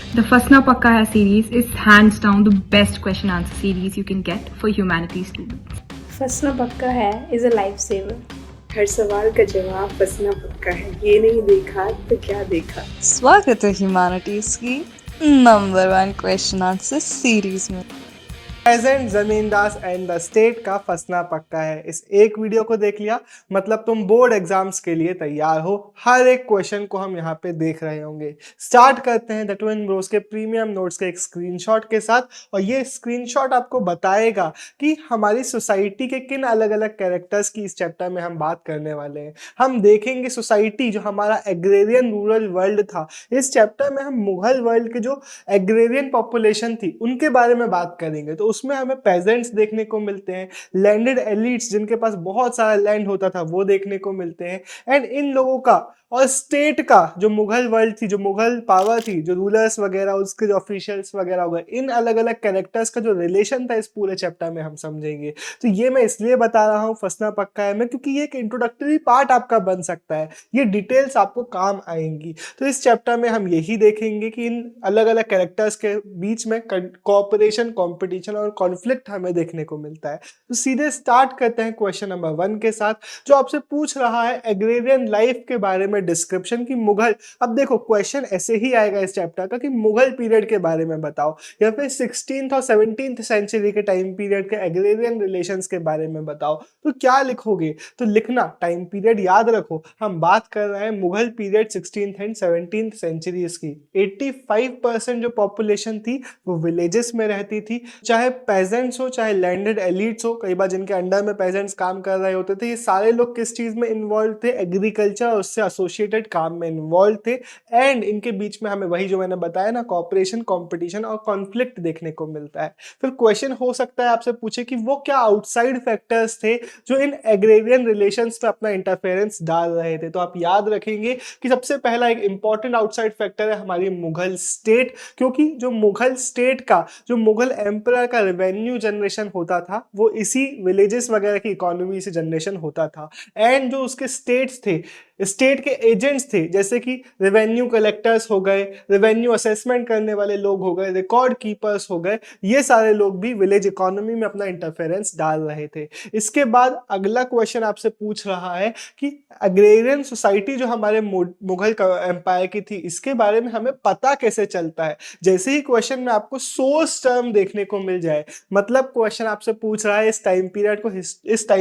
The Fasna Pakka Hai series is hands down the best question answer series you can get for humanities students. फंसना पक्का है is a life saver. हर सवाल का जवाब फंसना पक्का है, ये नहीं देखा तो क्या देखा। स्वागत है ह्यूमैनिटीज की नंबर 1 क्वेश्चन आंसर सीरीज में। पेजेंट, जमींदास एंड द स्टेट का फंसना पक्का है। इस एक वीडियो को देख लिया मतलब तुम बोर्ड एग्जाम्स के लिए तैयार हो। हर एक क्वेश्चन को हम यहाँ पे देख रहे होंगे। स्टार्ट करते हैं द ट्विन ब्रोस के प्रीमियम नोट्स के एक स्क्रीनशॉट के साथ, और ये स्क्रीनशॉट आपको बताएगा कि हमारी सोसाइटी के किन अलग अलग कैरेक्टर्स की इस चैप्टर में हम बात करने वाले हैं। हम देखेंगे सोसाइटी जो हमारा एग्रेरियन रूरल वर्ल्ड था। इस चैप्टर में हम मुगल वर्ल्ड के जो एग्रेरियन पॉपुलेशन थी उनके बारे में बात करेंगे। तो उसमें हमें पेजेंट्स देखने को मिलते हैं, लैंडेड एलिट्स जिनके पास बहुत सारा लैंड होता था वो देखने को मिलते हैं, एंड इन लोगों का और स्टेट का जो मुगल वर्ल्ड थी, जो मुगल पावर थी, जो रूलर्स वगैरह, उसके जो ऑफिशियल्स वगैरह हो गए, इन अलग अलग कैरेक्टर्स का जो रिलेशन था इस पूरे चैप्टर में हम समझेंगे। तो ये मैं इसलिए बता रहा हूँ फंसना पक्का है मैं, क्योंकि ये एक इंट्रोडक्टरी पार्ट आपका बन सकता है। ये डिटेल्स आपको काम आएंगी। तो इस चैप्टर में हम यही देखेंगे कि इन अलग अलग कैरेक्टर्स के बीच में कोऑपरेशन, कॉम्पिटिशन और कॉन्फ्लिक्ट हमें देखने को मिलता है। तो सीधे स्टार्ट करते हैं क्वेश्चन नंबर 1 के साथ, जो आपसे पूछ रहा है एग्रेरियन लाइफ के बारे में डिस्क्रिप्शन की मुगल। अब देखो क्वेश्चन ऐसे ही आएगा इस चैप्टर का कि मुगल पीरियड के बारे में बताओ, या फिर 16th और 17th सेंचुरी के टाइम पीरियड के एग्रेरियन रिलेशंस के बारे में बताओ। तो क्या लिखोगे? तो लिखना टाइम पीरियड याद रखो, हम बात कर रहे हैं Mughal period 16th and 17th centuries की। 85% जो पॉपुलेशन थी वो विलेजेस में रहती थी, चाहे पेजेंट्स हो चाहे लैंडेड एलिट्स हो। कई बार जिनके अंडर में पेजेंट्स काम कर रहे होते थे, ये सारे लोग किस चीज में इन्वॉल्व थे? एग्रीकल्चर और उससे एसोसिएटेड काम में इन्वॉल्व थे। एंड इनके बीच में हमें वही जो मैंने बताया ना, कॉपरेशन, कॉम्पिटिशन और कॉन्फ्लिक्ट देखने को मिलता है। फिर क्वेश्चन हो सकता है आपसे पूछे कि वो क्या आउटसाइड फैक्टर्स थे जो इन एग्रेरियन रिलेशंस पे अपना इंटरफेरेंस डाल रहे थे। तो आप याद रखेंगे कि सबसे पहला एक इंपॉर्टेंट आउटसाइड फैक्टर है हमारी मुगल स्टेट, क्योंकि जो मुगल स्टेट का, जो मुगल एम्परर का रेवेन्यू जनरेशन होता था वो इसी विलेजेस वगैरह की इकोनॉमी से जनरेशन होता था। एंड जो उसके स्टेट्स थे, स्टेट के एजेंट्स थे, जैसे कि रेवेन्यू कलेक्टर्स हो गए, रेवेन्यू असेसमेंट करने वाले लोग हो गए, रिकॉर्ड कीपर्स हो गए, ये सारे लोग भी विलेज इकोनॉमी में अपना इंटरफेरेंस डाल रहे थे। इसके बाद अगला क्वेश्चन आपसे पूछ रहा है कि एग्रेरियन सोसाइटी जो हमारे मुगल एम्पायर की थी, इसके बारे में हमें पता कैसे चलता है? जैसे ही क्वेश्चन में आपको सोर्स टर्म देखने को मिल जाए, मतलब क्वेश्चन आपसे पूछ रहा है इस टाइम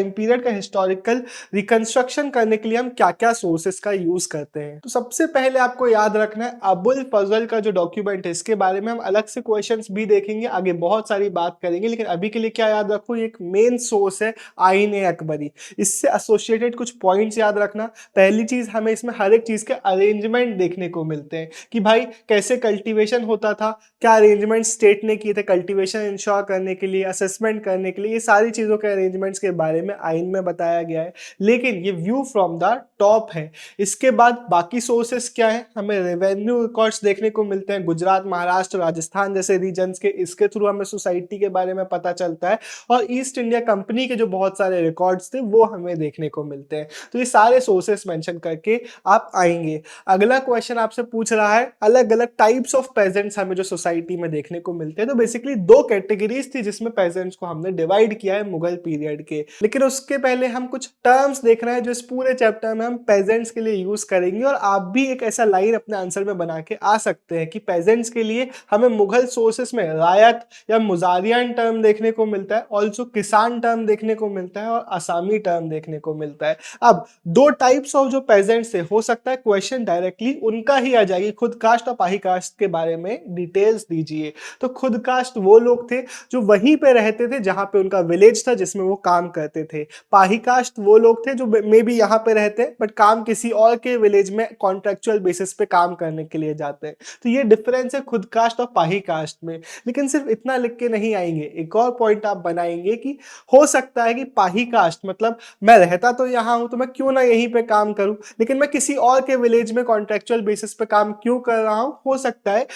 पीरियड का हिस्टोरिकल रिकंस्ट्रक्शन करने के लिए हम क्या क्या सोर्सेस का यूज करते हैं। तो सबसे पहले आपको याद रखना है अबुल फजल का जो डॉक्यूमेंट है, इसके बारे में हम अलग से क्वेश्चंस भी देखेंगे, आगे बहुत सारी बात करेंगे, लेकिन अभी के लिए क्या याद रखो, ये एक मेन सोर्स है आईन अकबरी। इससे एसोसिएटेड कुछ पॉइंट्स याद रखना। पहली चीज, हमें इसमें हर एक चीज के अरेंजमेंट देखने को मिलते हैं कि भाई कैसे कल्टीवेशन होता था, क्या अरेंजमेंट स्टेट ने किए थे कल्टीवेशन इंश्योर करने के लिए, असेसमेंट करने के लिए, ये सारी चीजों के अरेंजमेंट्स के बारे में आईन में बताया गया है। लेकिन ये व्यू फ्रॉम द टॉप है। इसके बाद बाकी सोर्सेस क्या है, हमें रेवेन्यू रिकॉर्ड्स देखने को मिलते हैं गुजरात, महाराष्ट्र, राजस्थान जैसे रीजन्स के, इसके थ्रू हमें सोसाइटी के बारे में पता चलता है। और ईस्ट इंडिया कंपनी के जो बहुत सारे रिकॉर्ड्स थे वो हमें देखने को मिलते हैं। तो ये सारे सोर्सेस मेंशन करके आप आएंगे। अगला क्वेश्चन आपसे पूछ रहा है अलग अलग टाइप्स ऑफ पेजेंट्स हमें जो सोसाइटी में देखने को मिलते हैं। तो बेसिकली दो कैटेगरीज थी जिसमें पेजेंट्स को हमने डिवाइड किया है मुगल पीरियड के। लेकिन उसके पहले हम कुछ टर्म्स देख रहे हैं जो इस पूरे चैप्टर में हम पेजेंट्स के लिए यूज करेंगे, और आप भी एक ऐसा लाइन अपने आंसर में बना के आ सकते हैं कि पेजेंट्स के लिए हमें मुगल सोर्सेस में रायत या मुजारियान टर्म देखने को मिलता है, ऑल्सो किसान टर्म देखने को मिलता है और असामी टर्म देखने को मिलता है। अब दो टाइप्स ऑफ जो पेजेंट्स है, हो सकता है क्वेश्चन डायरेक्टली उनका ही आ जाएगी, खुद कास्ट और पाही कास्ट के बारे में डिटेल्स दीजिए। तो खुद कास्ट वो लोग थे जो वहीं पे रहते थे जहां पे उनका विलेज था जिसमें वो काम करते थे। पाही कास्ट वो लोग थे जो मे बी यहाँ पे रहते हैं बट काम किसी और के विलेज में कॉन्ट्रेक्चुअल बेसिस पे काम करने के लिए जाते हैं। तो ये डिफरेंस है खुद कास्ट और पाही कास्ट में। लेकिन सिर्फ इतना लिख के नहीं आएंगे, एक और पॉइंट आप बनाएंगे कि हो सकता है कि पाही कास्ट मतलब मैं रहता तो यहाँ हूं तो मैं क्यों ना यहीं पे काम करूं, लेकिन मैं किसी और के विलेज में कॉन्ट्रेक्चुअल बेसिस पे काम क्यों कर रहा हूं? हो सकता है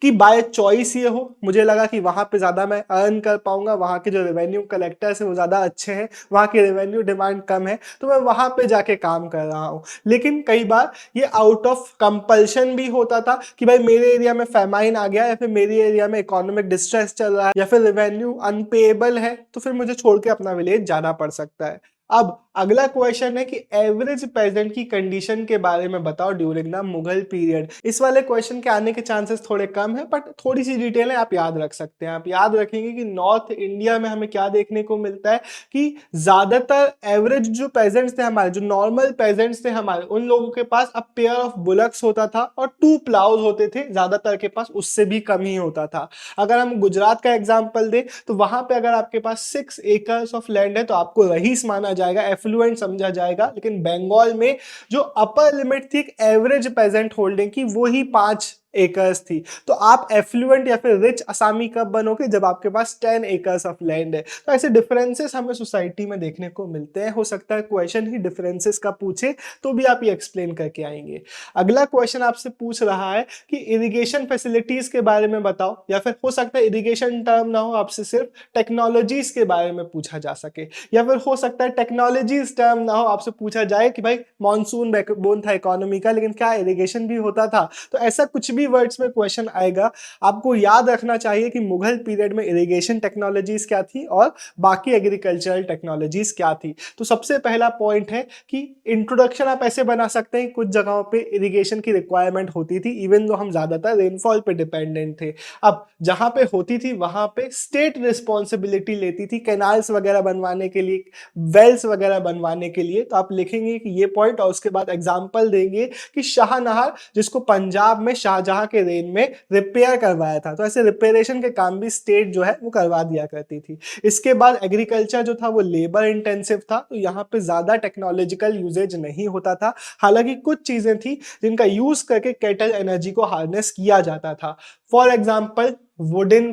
कि बाय चॉइस ये हो, मुझे लगा कि वहां पे ज्यादा मैं अर्न कर पाऊंगा, वहां के जो रेवेन्यू कलेक्टर्स हैं वो ज्यादा अच्छे हैं, वहां की रेवेन्यू डिमांड कम है, तो मैं वहां पे जाके काम कर रहा हूँ। लेकिन कई बार ये आउट ऑफ कंपल्शन भी होता था कि भाई मेरे एरिया में फेमाइन आ गया, या फिर मेरे एरिया में इकोनॉमिक डिस्ट्रेस चल रहा है, या फिर रेवेन्यू अनपेएबल है, तो फिर मुझे छोड़ के अपना विलेज जाना पड़ सकता है। अब अगला क्वेश्चन है कि एवरेज पेजेंट की कंडीशन के बारे में बताओ ड्यूरिंग द मुगल पीरियड। इस वाले क्वेश्चन के आने के चांसेस थोड़े कम है, बट थोड़ी सी डिटेल है, आप याद रख सकते हैं। आप याद रखेंगे कि नॉर्थ इंडिया में हमें क्या देखने को मिलता है कि ज्यादातर एवरेज जो पेजेंट्स थे हमारे, जो नॉर्मल पेजेंट्स थे हमारे, उन लोगों के पास अ पेयर ऑफ बुलक्स होता था और 2 प्लाउज होते थे, ज्यादातर के पास उससे भी कम ही होता था। अगर हम गुजरात का एग्जाम्पल दें तो वहां पे अगर आपके पास 6 एकर्स ऑफ लैंड है तो आपको रईस माना जाएगा, एफ्लुएंट समझा जाएगा। लेकिन बंगाल में जो अपर लिमिट थी एवरेज पेजेंट होल्डिंग की, वो ही 5 एकर्स थी। तो आप एफ्लुएंट या फिर रिच असामी कब बनोगे, जब आपके पास 10 एकर्स ऑफ लैंड है। तो ऐसे डिफरेंसेस हमें सोसाइटी में देखने को मिलते हैं। हो सकता है क्वेश्चन ही डिफरेंसेस का पूछे तो भी आप ये एक्सप्लेन करके आएंगे। अगला क्वेश्चन आपसे पूछ रहा है कि इरिगेशन फैसिलिटीज के बारे में बताओ, या फिर हो सकता है इरिगेशन टर्म ना हो, आपसे सिर्फ टेक्नोलॉजीज के बारे में पूछा जा सके, या फिर हो सकता है टेक्नोलॉजीज टर्म ना हो, आपसे पूछा जाए कि भाई मॉनसून बैकबोन था इकोनॉमी का, लेकिन क्या इरिगेशन भी होता था। तो ऐसा कुछ भी वर्ड्स में क्वेश्चन आएगा, आपको याद रखना चाहिए कि मुगल पीरियड में इरिगेशन टेक्नोलॉजीज क्या थी और बाकी एग्रीकल्चरल टेक्नोलॉजीज क्या थी। तो सबसे पहला पॉइंट है कि इंट्रोडक्शन आप ऐसे बना सकते हैं, कुछ जगहों पे इरिगेशन की रिक्वायरमेंट होती थी, इवन दो हम ज्यादातर रेनफॉल पे डिपेंडेंट थे। अब जहां पे होती थी वहां पे स्टेट रिस्पॉन्सिबिलिटी लेती थी कैनाल्स वगैरह बनवाने के लिए, वेल्स वगैरह बनवाने के लिए। तो आप लिखेंगे कि ये पॉइंट और उसके बाद एग्जाम्पल देंगे कि शाहनहर, जिसको पंजाब में शाहजहां के रेन में रिपेयर करवाया था, तो ऐसे रिपेयरेशन के काम भी स्टेट जो है वो करवा दिया करती थी। इसके बाद एग्रीकल्चर जो था वो लेबर इंटेंसिव था, तो यहाँ पे ज्यादा टेक्नोलॉजिकल यूजेज नहीं होता था। हालांकि कुछ चीजें थी जिनका यूज करके कैटल एनर्जी को हार्नेस किया जाता था। फॉर एग्जाम्पल वुडन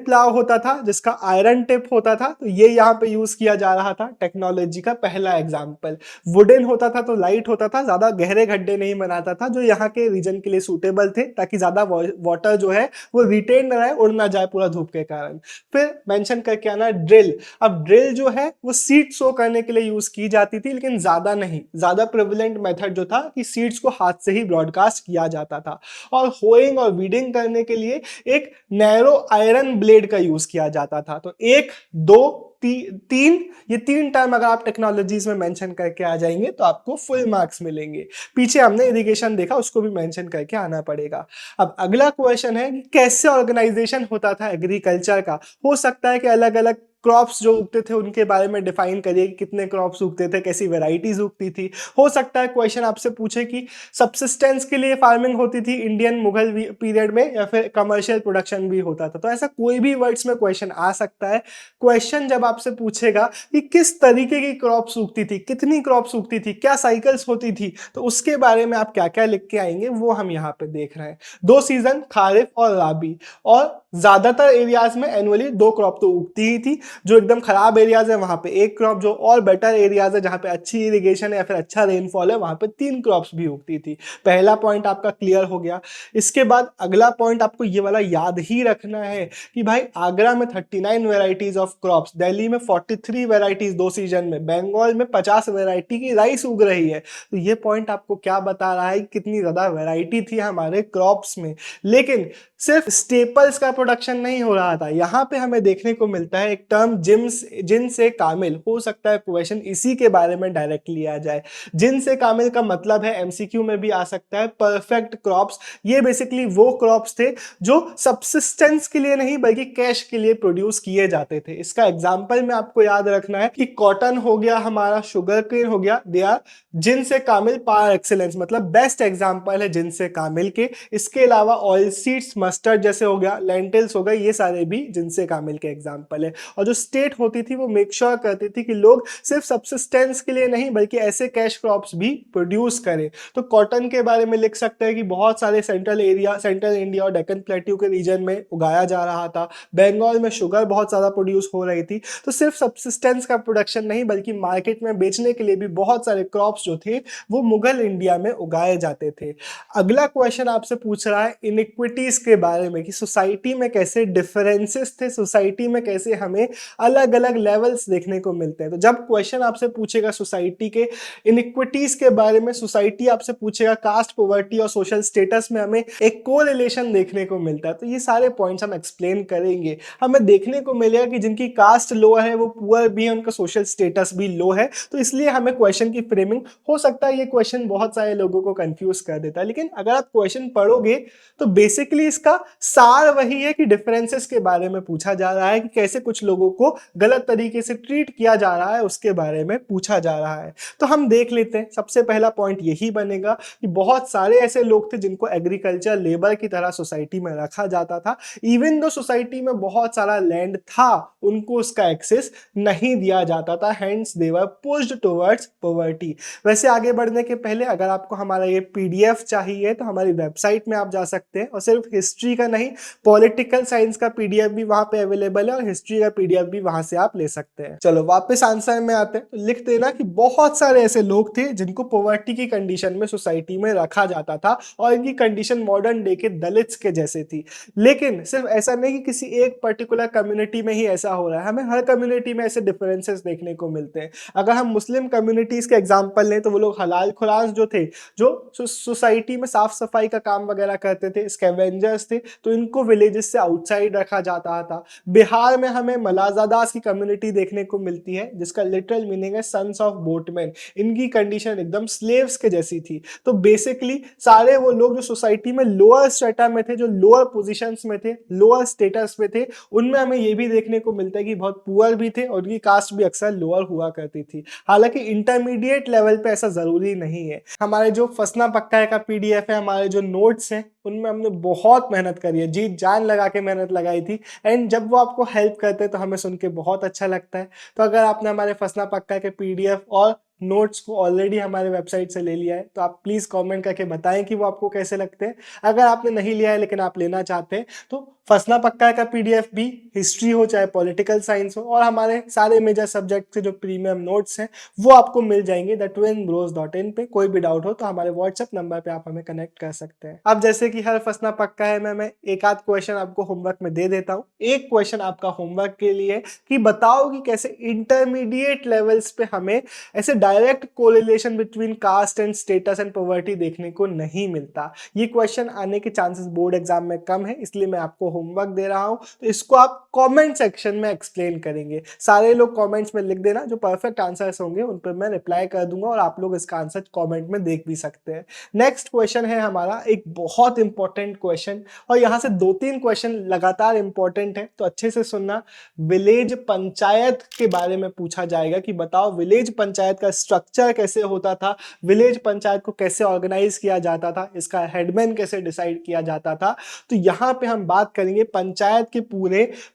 प्लाव होता था जिसका आयरन टिप होता था, तो ये यहाँ पे यूज किया जा रहा था। टेक्नोलॉजी का पहला एग्जाम्पल वुडन होता था, तो लाइट होता था, ज्यादा गहरे गड्ढे नहीं बनाता था, जो यहाँ के रीजन के लिए सूटेबल थे, ताकि ज्यादा वाटर जो है वो रिटेन रहे, उड़ ना जाए पूरा धूप के कारण। फिर मेंशन करके आना ड्रिल। अब ड्रिल जो है वो सीड सो करने के लिए यूज की जाती थी, लेकिन ज्यादा नहीं। ज्यादा प्रिविलेंट मेथड जो था कि सीड्स को हाथ से ही ब्रॉडकास्ट किया जाता था। और होइंग और वीडिंग करने के लिए एक नैरो आयरन ब्लेड का यूज किया जाता था। तो 1, 2, 3 ये 3 टर्म अगर आप टेक्नोलॉजीज में मेंशन करके आ जाएंगे तो आपको फुल मार्क्स मिलेंगे। पीछे हमने इरिगेशन देखा, उसको भी मेंशन करके आना पड़ेगा। अब अगला क्वेश्चन है कि कैसे ऑर्गेनाइजेशन होता था एग्रीकल्चर का। हो सकता है कि अलग अलग क्रॉप्स जो उगते थे उनके बारे में डिफाइन करिए कि कितने क्रॉप्स उगते थे, कैसी वेराइटीज उगती थी। हो सकता है क्वेश्चन आपसे पूछे कि सब्सिस्टेंस के लिए फार्मिंग होती थी इंडियन मुगल पीरियड में, या फिर कमर्शियल प्रोडक्शन भी होता था। तो ऐसा कोई भी वर्ड्स में क्वेश्चन आ सकता है। क्वेश्चन जब आपसे पूछेगा कि किस तरीके की क्रॉप्स उगती थी, कितनी क्रॉप्स उगती थी, क्या साइकिल्स होती थी, तो उसके बारे में आप क्या क्या लिख के आएंगे वो हम यहाँ पे देख रहे हैं। 2 सीजन खारिफ और राबी, और ज्यादातर एरियाज में एनुअली 2 क्रॉप तो उगती ही थी। जो एकदम खराब एरियाज है वहां पे 1 क्रॉप, जो और बेटर एरियाज है जहां पे अच्छी इरिगेशन है या फिर अच्छा रेनफॉल है वहां पे 3 क्रॉप्स भी उगती थी। पहला पॉइंट आपका क्लियर हो गया। इसके बाद अगला पॉइंट आपको ये वाला याद ही रखना है कि भाई आगरा में 39 वेराइटीज ऑफ क्रॉप्स, दिल्ली में 43 वेराइटीज 2 सीजन में, बंगाल में 50 वेराइटी की राइस उग रही है। तो ये पॉइंट आपको क्या बता रहा है, कितनी ज्यादा वेराइटी थी हमारे क्रॉप्स में। लेकिन सिर्फ स्टेपल्स का प्रोडक्शन नहीं हो रहा था, यहाँ पे हमें देखने को मिलता है एक टर्म जिन से कामिल। हो सकता है क्वेश्चन इसी के बारे में डायरेक्टली आ जाए। जिन से कामिल का मतलब है, एमसीक्यू में भी आ सकता है, परफेक्ट क्रॉप्स। ये बेसिकली वो क्रॉप्स थे जो सब्सिस्टेंस के लिए नहीं बल्कि कैश के लिए प्रोड्यूस किए जाते थे। इसका एग्जाम्पल में आपको याद रखना है कि कॉटन हो गया हमारा, शुगर केन हो गया, दे आर जिन से कामिल पार एक्सीलेंस, मतलब बेस्ट एग्जाम्पल है जिन से कामिल के। इसके अलावा ऑयल सीड्स, मस्टर्ड जैसे हो गया, लेंटिल्स हो गए, ये सारे भी जिनसे कामिल के एग्जाम्पल है। और जो जो स्टेट होती थी वो मेक श्योर करती थी कि लोग सिर्फ सब्सिस्टेंस के लिए नहीं बल्कि ऐसे कैश क्रॉप्स भी प्रोड्यूस करें। तो कॉटन के बारे में लिख सकते हैं कि बहुत सारे सेंट्रल इंडिया और डेक्कन प्लेट्यू के रीजन में उगाया जा रहा था। बंगाल में शुगर बहुत ज़्यादा प्रोड्यूस हो रही थी। तो सिर्फ सब्सिस्टेंस का प्रोडक्शन नहीं बल्कि मार्केट में बेचने के लिए भी बहुत सारे क्रॉप्स जो थे वो मुगल इंडिया में उगाए जाते थे। अगला क्वेश्चन आपसे पूछ रहा है इनइक्विटीज के बारे में कि सोसाइटी में कैसे डिफरेंसेस थे, सोसाइटी में कैसे हमें अलग अलग लेवल्स देखने को मिलते हैं। तो जब क्वेश्चन आपसे पूछेगा सोसाइटी के इनइक्विटीज के बारे में, सोसाइटी आपसे पूछेगा कास्ट, पॉवर्टी और सोशल स्टेटस में हमें एक कोरिलेशन देखने को मिलता है। तो ये सारे पॉइंट्स हम एक्सप्लेन करेंगे। हमें देखने को मिलेगा कि जिनकी कास्ट लो है वो पुअर भी है, उनका सोशल स्टेटस भी लो है। तो इसलिए हमें क्वेश्चन की फ्रेमिंग, हो सकता है ये क्वेश्चन बहुत सारे लोगों को कंफ्यूज कर देता है, लेकिन अगर आप क्वेश्चन पढ़ोगे तो बेसिकली इसका सार वही है कि डिफरेंसेस के बारे में पूछा जा रहा है कि कैसे कुछ लोगों को गलत तरीके से ट्रीट किया जा रहा है उसके बारे में पूछा जा रहा है। तो हम देख लेते हैं। सबसे पहला पॉइंट यही बनेगा कि बहुत सारे ऐसे लोग थे जिनको एग्रीकल्चर लेबर की तरह सोसाइटी में रखा जाता था। इवन दो सोसाइटी में बहुत सारा लैंड था, उनको उसका एक्सेस नहीं दिया जाता था, hence they were pushed towards poverty. वैसे आगे बढ़ने के पहले अगर आपको हमारा ये पीडीएफ चाहिए तो हमारी वेबसाइट में आप जा सकते हैं, और सिर्फ हिस्ट्री का नहीं, पॉलिटिकल साइंस का पीडीएफ भी वहां पे अवेलेबल है और हिस्ट्री का पीडीएफ भी वहां से आप ले सकते हैं। चलो वापस आंसर में आते हैं। तो लिख देना कि बहुत सारे ऐसे लोग थे जिनको पॉवर्टी की कंडीशन में सोसाइटी में रखा जाता था और इनकी कंडीशन मॉडर्न डे के दलित्स के जैसे थी। लेकिन सिर्फ ऐसा नहीं कि किसी एक पर्टिकुलर कम्युनिटी में ही ऐसा हो रहा है, हमें हर कम्युनिटी में ऐसे डिफरेंसेस देखने को मिलते हैं। अगर हम मुस्लिम कम्युनिटीज के एग्जांपल लें तो वो लोग हलाल खुरास जो थे, जो सोसाइटी में साफ सफाई का काम वगैरह करते थे, स्कैवेंजर्स थे, तो इनको विलेजेस से आउटसाइड रखा जाता था। बिहार में हमें मलाजादास की कम्युनिटी देखने को मिलती है जिसका लिटरल मीनिंग है सन्स ऑफ बोटमैन। इनकी कंडीशन एकदम स्लेव्स के जैसी थी। तो बेसिकली सारे वो लोग जो सोसाइटी में लोअर स्ट्रेटा में थे, जो लोअर पोजीशंस में थे, लोअर स्टेटस में थे, उनमें हमें ये भी देखने को मिलता है कि बहुत पुअर भी थे और उनकी कास्ट भी अक्सर लोअर हुआ करती थी। हालांकि इंटरमीडिएट लेवल पे ऐसा जरूरी नहीं है। हमारे जो फसना पक्का है का पीडीएफ है, हमारे जो नोट्स हैं, उनमें हमने बहुत मेहनत करी है, जी जान लगा के मेहनत लगाई थी। एंड जब वो आपको हेल्प करते हैं तो हमें सुन के बहुत अच्छा लगता है। तो अगर आपने हमारे फसना पक्का के पीडीएफ और नोट्स को ऑलरेडी हमारे वेबसाइट से ले लिया है तो आप प्लीज़ कमेंट करके बताएं कि वो आपको कैसे लगते हैं। अगर आपने नहीं लिया है लेकिन आप लेना चाहते हैं तो फसना पक्का का पीडीएफ भी, हिस्ट्री हो चाहे पॉलिटिकल साइंस हो, और हमारे सारे मेजर सब्जेक्ट के जो प्रीमियम नोट्स हैं वो आपको मिल जाएंगे thetwinbros.in पे। कोई भी डाउट हो तो हमारे व्हाट्सएप नंबर पे आप हमें कनेक्ट कर सकते हैं। अब जैसे कि हर फसना पक्का है मैं एक आध क्वेश्चन आपको होमवर्क में दे देता हूँ। एक क्वेश्चन आपका होमवर्क के लिए कि बताओ कि कैसे इंटरमीडिएट लेवल्स पे हमें ऐसे direct correlation between caste and status and poverty देखने को नहीं मिलता। ये क्वेश्चन आने के चांसेस बोर्ड एग्जाम में कम है, इसलिए मैं आपको होमवर्क दे रहा हूं। तो इसको आप कमेंट सेक्शन में एक्सप्लेन करेंगे। सारे लोग कमेंट्स में लिख देना, जो परफेक्ट आंसर्स होंगे उन पर मैं रिप्लाई कर दूंगा और आप लोग इसका आंसर कमेंट में देख भी सकते हैं। नेक्स्ट क्वेश्चन है हमारा एक बहुत इंपॉर्टेंट क्वेश्चन, और यहां से 2-3 क्वेश्चन लगातार इंपॉर्टेंट है, तो अच्छे से सुनना। विलेज पंचायत के बारे में पूछा जाएगा कि बताओ विलेज पंचायत का स्ट्रक्चर कैसे होता था, विलेज पंचायत को कैसे ऑर्गेनाइज किया जाता था, इसका हेडमैन कैसे डिसाइड किया जाता था। तो यहाँ पे हम बात करेंगे पंचायत के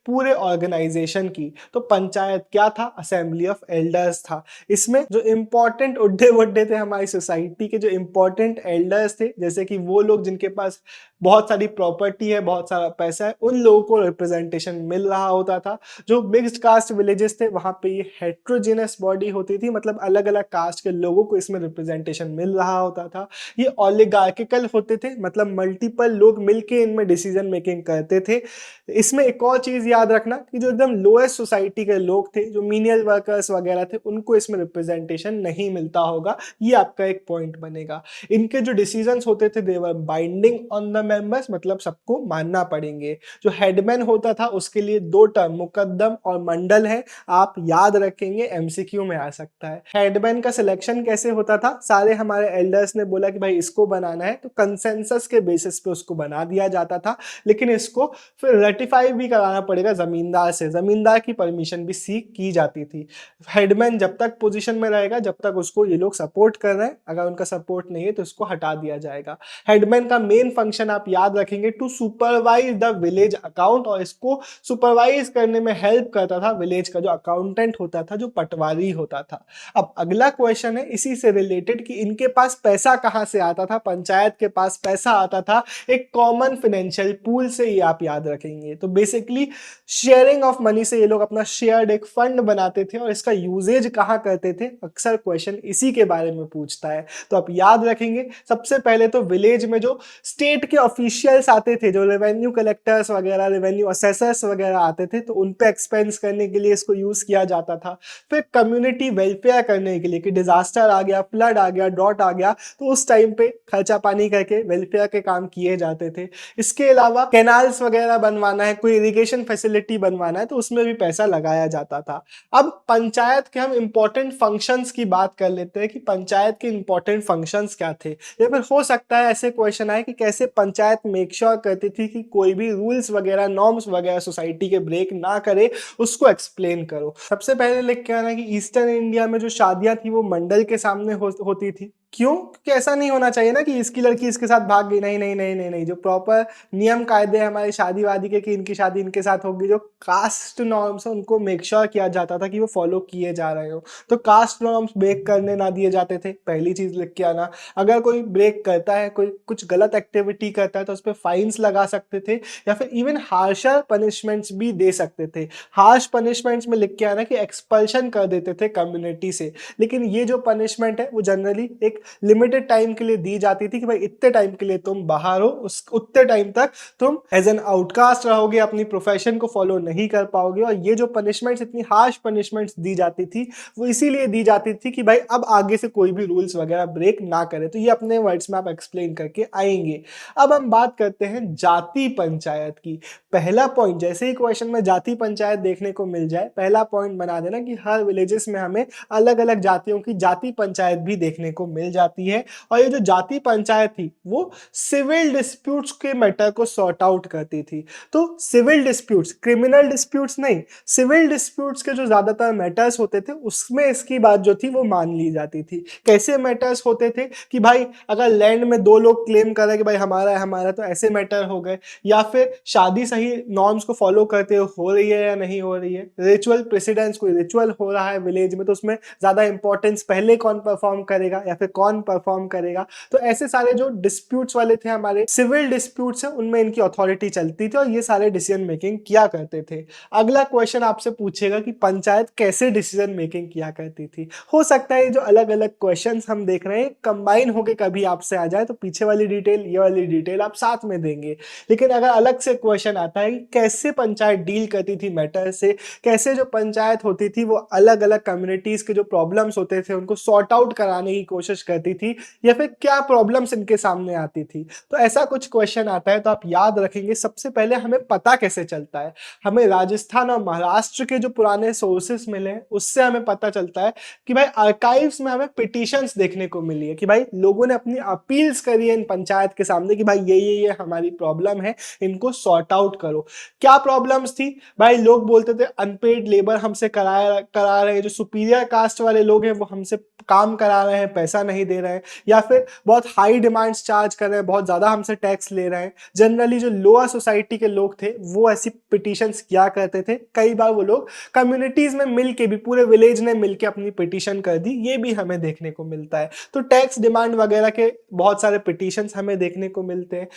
पूरे ऑर्गेनाइजेशन की। तो पंचायत क्या था? असेंबली ऑफ एल्डर्स था। इसमें जो इंपॉर्टेंट उड्डे वड्डे थे हमारी सोसाइटी के, जो इंपॉर्टेंट एल्डर्स थे, जैसे कि वो लोग जिनके पास बहुत सारी प्रॉपर्टी है, बहुत सारा पैसा है, उन लोगों को रिप्रेजेंटेशन मिल रहा होता था। जो मिक्स्ड कास्ट विलेजेस थे वहां पे ये हेट्रोजेनस बॉडी होती थी, मतलब अलग अलग कास्ट के लोगों को इसमें रिप्रेजेंटेशन मिल रहा होता था। ये ओलिगार्किकल होते थे, मतलब मल्टीपल लोग मिलके इनमें डिसीजन मेकिंग करते थे। इसमें एक और चीज याद रखना कि जो एकदम लोएस्ट सोसाइटी के लोग थे, जो मीनियल वर्कर्स वगैरह थे, उनको इसमें रिप्रेजेंटेशन नहीं मिलता होगा। ये आपका एक पॉइंट बनेगा। इनके जो डिसीजंस होते थे दे वर बाइंडिंग ऑन द मेंबर्स, मतलब सबको मानना पड़ेंगे। जो हेडमैन होता था उसके लिए 2 टर्म मुकद्दम और मंडल है, आप याद रखेंगे, एमसीक्यू में आ सकता है। हेडमैन का सिलेक्शन कैसे होता था? सारे हमारे एल्डर्स ने बोला कि भाई इसको बनाना है, तो कंसेंसस के बेसिस पे उसको बना दिया जाता था, लेकिन इसको उसको फिर रेटिफाई भी कराना पड़ेगा जमींदार से, जमींदार की परमिशन भी सीख की जाती थी। हेडमैन जब तक पोजीशन में रहेगा जब तक उसको ये लोग सपोर्ट कर रहे हैं, अगर उनका सपोर्ट नहीं है तो उसको हटा दिया जाएगा। हेडमैन का मेन फंक्शन आप याद रखेंगे to supervise the village account, और इसको सुपरवाइज करने में हेल्प करता था विलेज का जो अकाउंटेंट होता था, जो पटवारी होता था। अब अगला क्वेश्चन है इसी से रिलेटेड कि इनके पास पैसा कहां से आता था। पंचायत के पास पैसा आता था एक कॉमन फाइनेंशियल पूल से, ये आप याद रखेंगे। तो बेसिकली शेयरिंग ऑफ मनी से ये लोग अपना शेयर्ड एक फंड बनाते थे, और इसका यूजेज कहां करते थे, अक्सर क्वेश्चन इसी के बारे में पूछता है। तो आप याद रखेंगे सबसे पहले तो विलेज में जो स्टेट के ऑफिशियल्स आते थे, जो रेवेन्यू कलेक्टर्स वगैरह, रेवेन्यू असेसर्स वगैरह आते थे, तो उन पे एक्सपेंस करने के लिए इसको यूज किया जाता था। फिर कम्युनिटी वेलफेयर करने के लिए कि डिजास्टर आ गया, फ्लड आ गया, ड्रॉट आ गया, तो उस टाइम पे खर्चा पानी करके वेलफेयर के काम किए जाते थे। इसके अलावा कैनाल्स वगैरह बनवाना है, कोई इरिगेशन फैसिलिटी बनवाना है, तो उसमें भी पैसा लगाया जाता था। अब पंचायत के हम इंपॉर्टेंट फंक्शंस की बात कर लेते हैं कि पंचायत के इंपॉर्टेंट फंक्शंस क्या थे, या फिर हो सकता है ऐसे क्वेश्चन आए कि कैसे पंचायत मेक श्योर करती थी कि कोई भी रूल्स वगैरह, नॉर्म्स वगैरह सोसाइटी के ब्रेक ना करे, उसको एक्सप्लेन करो। सबसे पहले लिख के आना कि ईस्टर्न इंडिया में जो शादियां थी वो मंडल के सामने होती थी। क्यों? क्योंकि ऐसा नहीं होना चाहिए ना कि इसकी लड़की इसके साथ भाग गई, नहीं नहीं नहीं नहीं नहीं, जो प्रॉपर नियम कायदे हमारे शादी वादी के कि इनकी शादी इनके साथ होगी, जो कास्ट नॉर्म्स है उनको मेक श्योर किया जाता था कि वो फॉलो किए जा रहे हो। तो कास्ट नॉर्म्स ब्रेक करने ना दिए जाते थे, पहली चीज लिख के आना। अगर कोई ब्रेक करता है, कोई कुछ गलत एक्टिविटी करता है, तो उस पर फाइन्स लगा सकते थे, या फिर इवन हार्शर पनिशमेंट्स भी दे सकते थे। हार्श पनिशमेंट्स में लिख के आना कि एक्सपल्शन कर देते थे कम्युनिटी से, लेकिन ये जो पनिशमेंट है वो जनरली एक लिमिटेड टाइम के लिए दी जाती थी कि भाई इतने टाइम के लिए तुम बाहर हो, उतने टाइम तक तुम एज एन आउटकास्ट रहोगे, अपनी प्रोफेशन को फॉलो नहीं कर पाओगे। और ये जो पनिशमेंट्स, इतनी हार्श पनिशमेंट्स दी जाती थी, वो इसीलिए दी जाती थी कि भाई अब आगे से कोई भी रूल्स वगैरह ब्रेक ना करे। तो ये अपने वर्ड्स में आप एक्सप्लेन करके आएंगे। अब हम बात करते हैं जाति पंचायत की। पहला पॉइंट, जैसे ही क्वेश्चन में जाति पंचायत देखने को मिल जाए, पहला पॉइंट बना देना कि हर विलेजेस में हमें अलग अलग जातियों की जाति पंचायत भी देखने को मिल जाती है। और ये जो जाति पंचायत थी वो सिविल डिस्प्यूट्स के मैटर को सॉर्ट आउट करती थी। तो सिविल डिस्प्यूट्स, क्रिमिनल डिस्प्यूट्स नहीं, सिविल डिस्प्यूट्स के जो ज्यादातर मैटर्स होते थे उसमें इसकी बात जो थी वो मान ली जाती थी। कैसे मैटर्स होते थे कि भाई अगर लैंड में दो लोग क्लेम कर रहे हैं कि भाई हमारा है हमारा, तो ऐसे मैटर हो गए। या फिर शादी सही नॉर्म्स को फॉलो करते हो रही है या नहीं हो रही है, रिचुअल प्रेसिडेंस, कोई रिचुअल हो रहा है विलेज में, तो उसमें ज्यादा इंपॉर्टेंस पहले कौन परफॉर्म करेगा या फिर कौन परफॉर्म करेगा। तो ऐसे सारे जो डिस्प्यूट्स वाले थे, हमारे सिविल डिस्प्यूट्स हैं, उनमें इनकी अथॉरिटी चलती थी और ये सारे डिसीजन मेकिंग किया करते थे। अगला क्वेश्चन आपसे पूछेगा कि पंचायत कैसे डिसीजन मेकिंग किया करती थी। हो सकता है जो अलग अलग क्वेश्चंस हम देख रहे हैं कंबाइन होके कभी आपसे आ जाए, तो पीछे वाली डिटेल ये वाली डिटेल आप साथ में देंगे। लेकिन अगर अलग से क्वेश्चन आता है कि कैसे पंचायत डील करती थी मैटर से, कैसे जो पंचायत होती थी वो अलग अलग कम्युनिटीज के जो प्रॉब्लम्स होते थे उनको सॉर्ट आउट कराने की कोशिश करती थी, या फिर क्या प्रॉब्लम्स इनके सामने आती थी, तो ऐसा कुछ क्वेश्चन आता है। तो आप याद रखेंगे सबसे पहले हमें पता कैसे चलता है, हमें राजस्थान और महाराष्ट्र के जो पुराने सोर्सेस मिले हैं उससे हमें पता चलता है कि भाई आर्काइव्स में हमें पिटीशंस देखने को मिली है कि भाई लोगों ने अपनी अपील्स करी है इन पंचायत के सामने कि भाई ये हमारी प्रॉब्लम है, इनको सॉर्ट आउट करो। क्या प्रॉब्लम्स थी भाई? लोग बोलते थे अनपेड लेबर हमसे करा रहे हैं, जो सुपीरियर कास्ट वाले लोग हैं वो हमसे काम करा रहे हैं, पैसा नहीं दे रहे हैं, या फिर बहुत हाई डिमांड्स चार्ज कर रहे हैं, बहुत ज्यादा हमसे टैक्स ले रहे हैं। जनरली जो लोअर सोसाइटी के लोग थे वो ऐसी पिटीशंस किया करते थे। कई बार वो लोग कम्युनिटीज में मिलके भी, पूरे विलेज ने मिलके अपनी पिटीशन कर दी, ये भी हमें देखने को मिलता है। तो टैक्स डिमांड वगैरह के बहुत सारे पिटीशंस हमें देखने को मिलते हैं।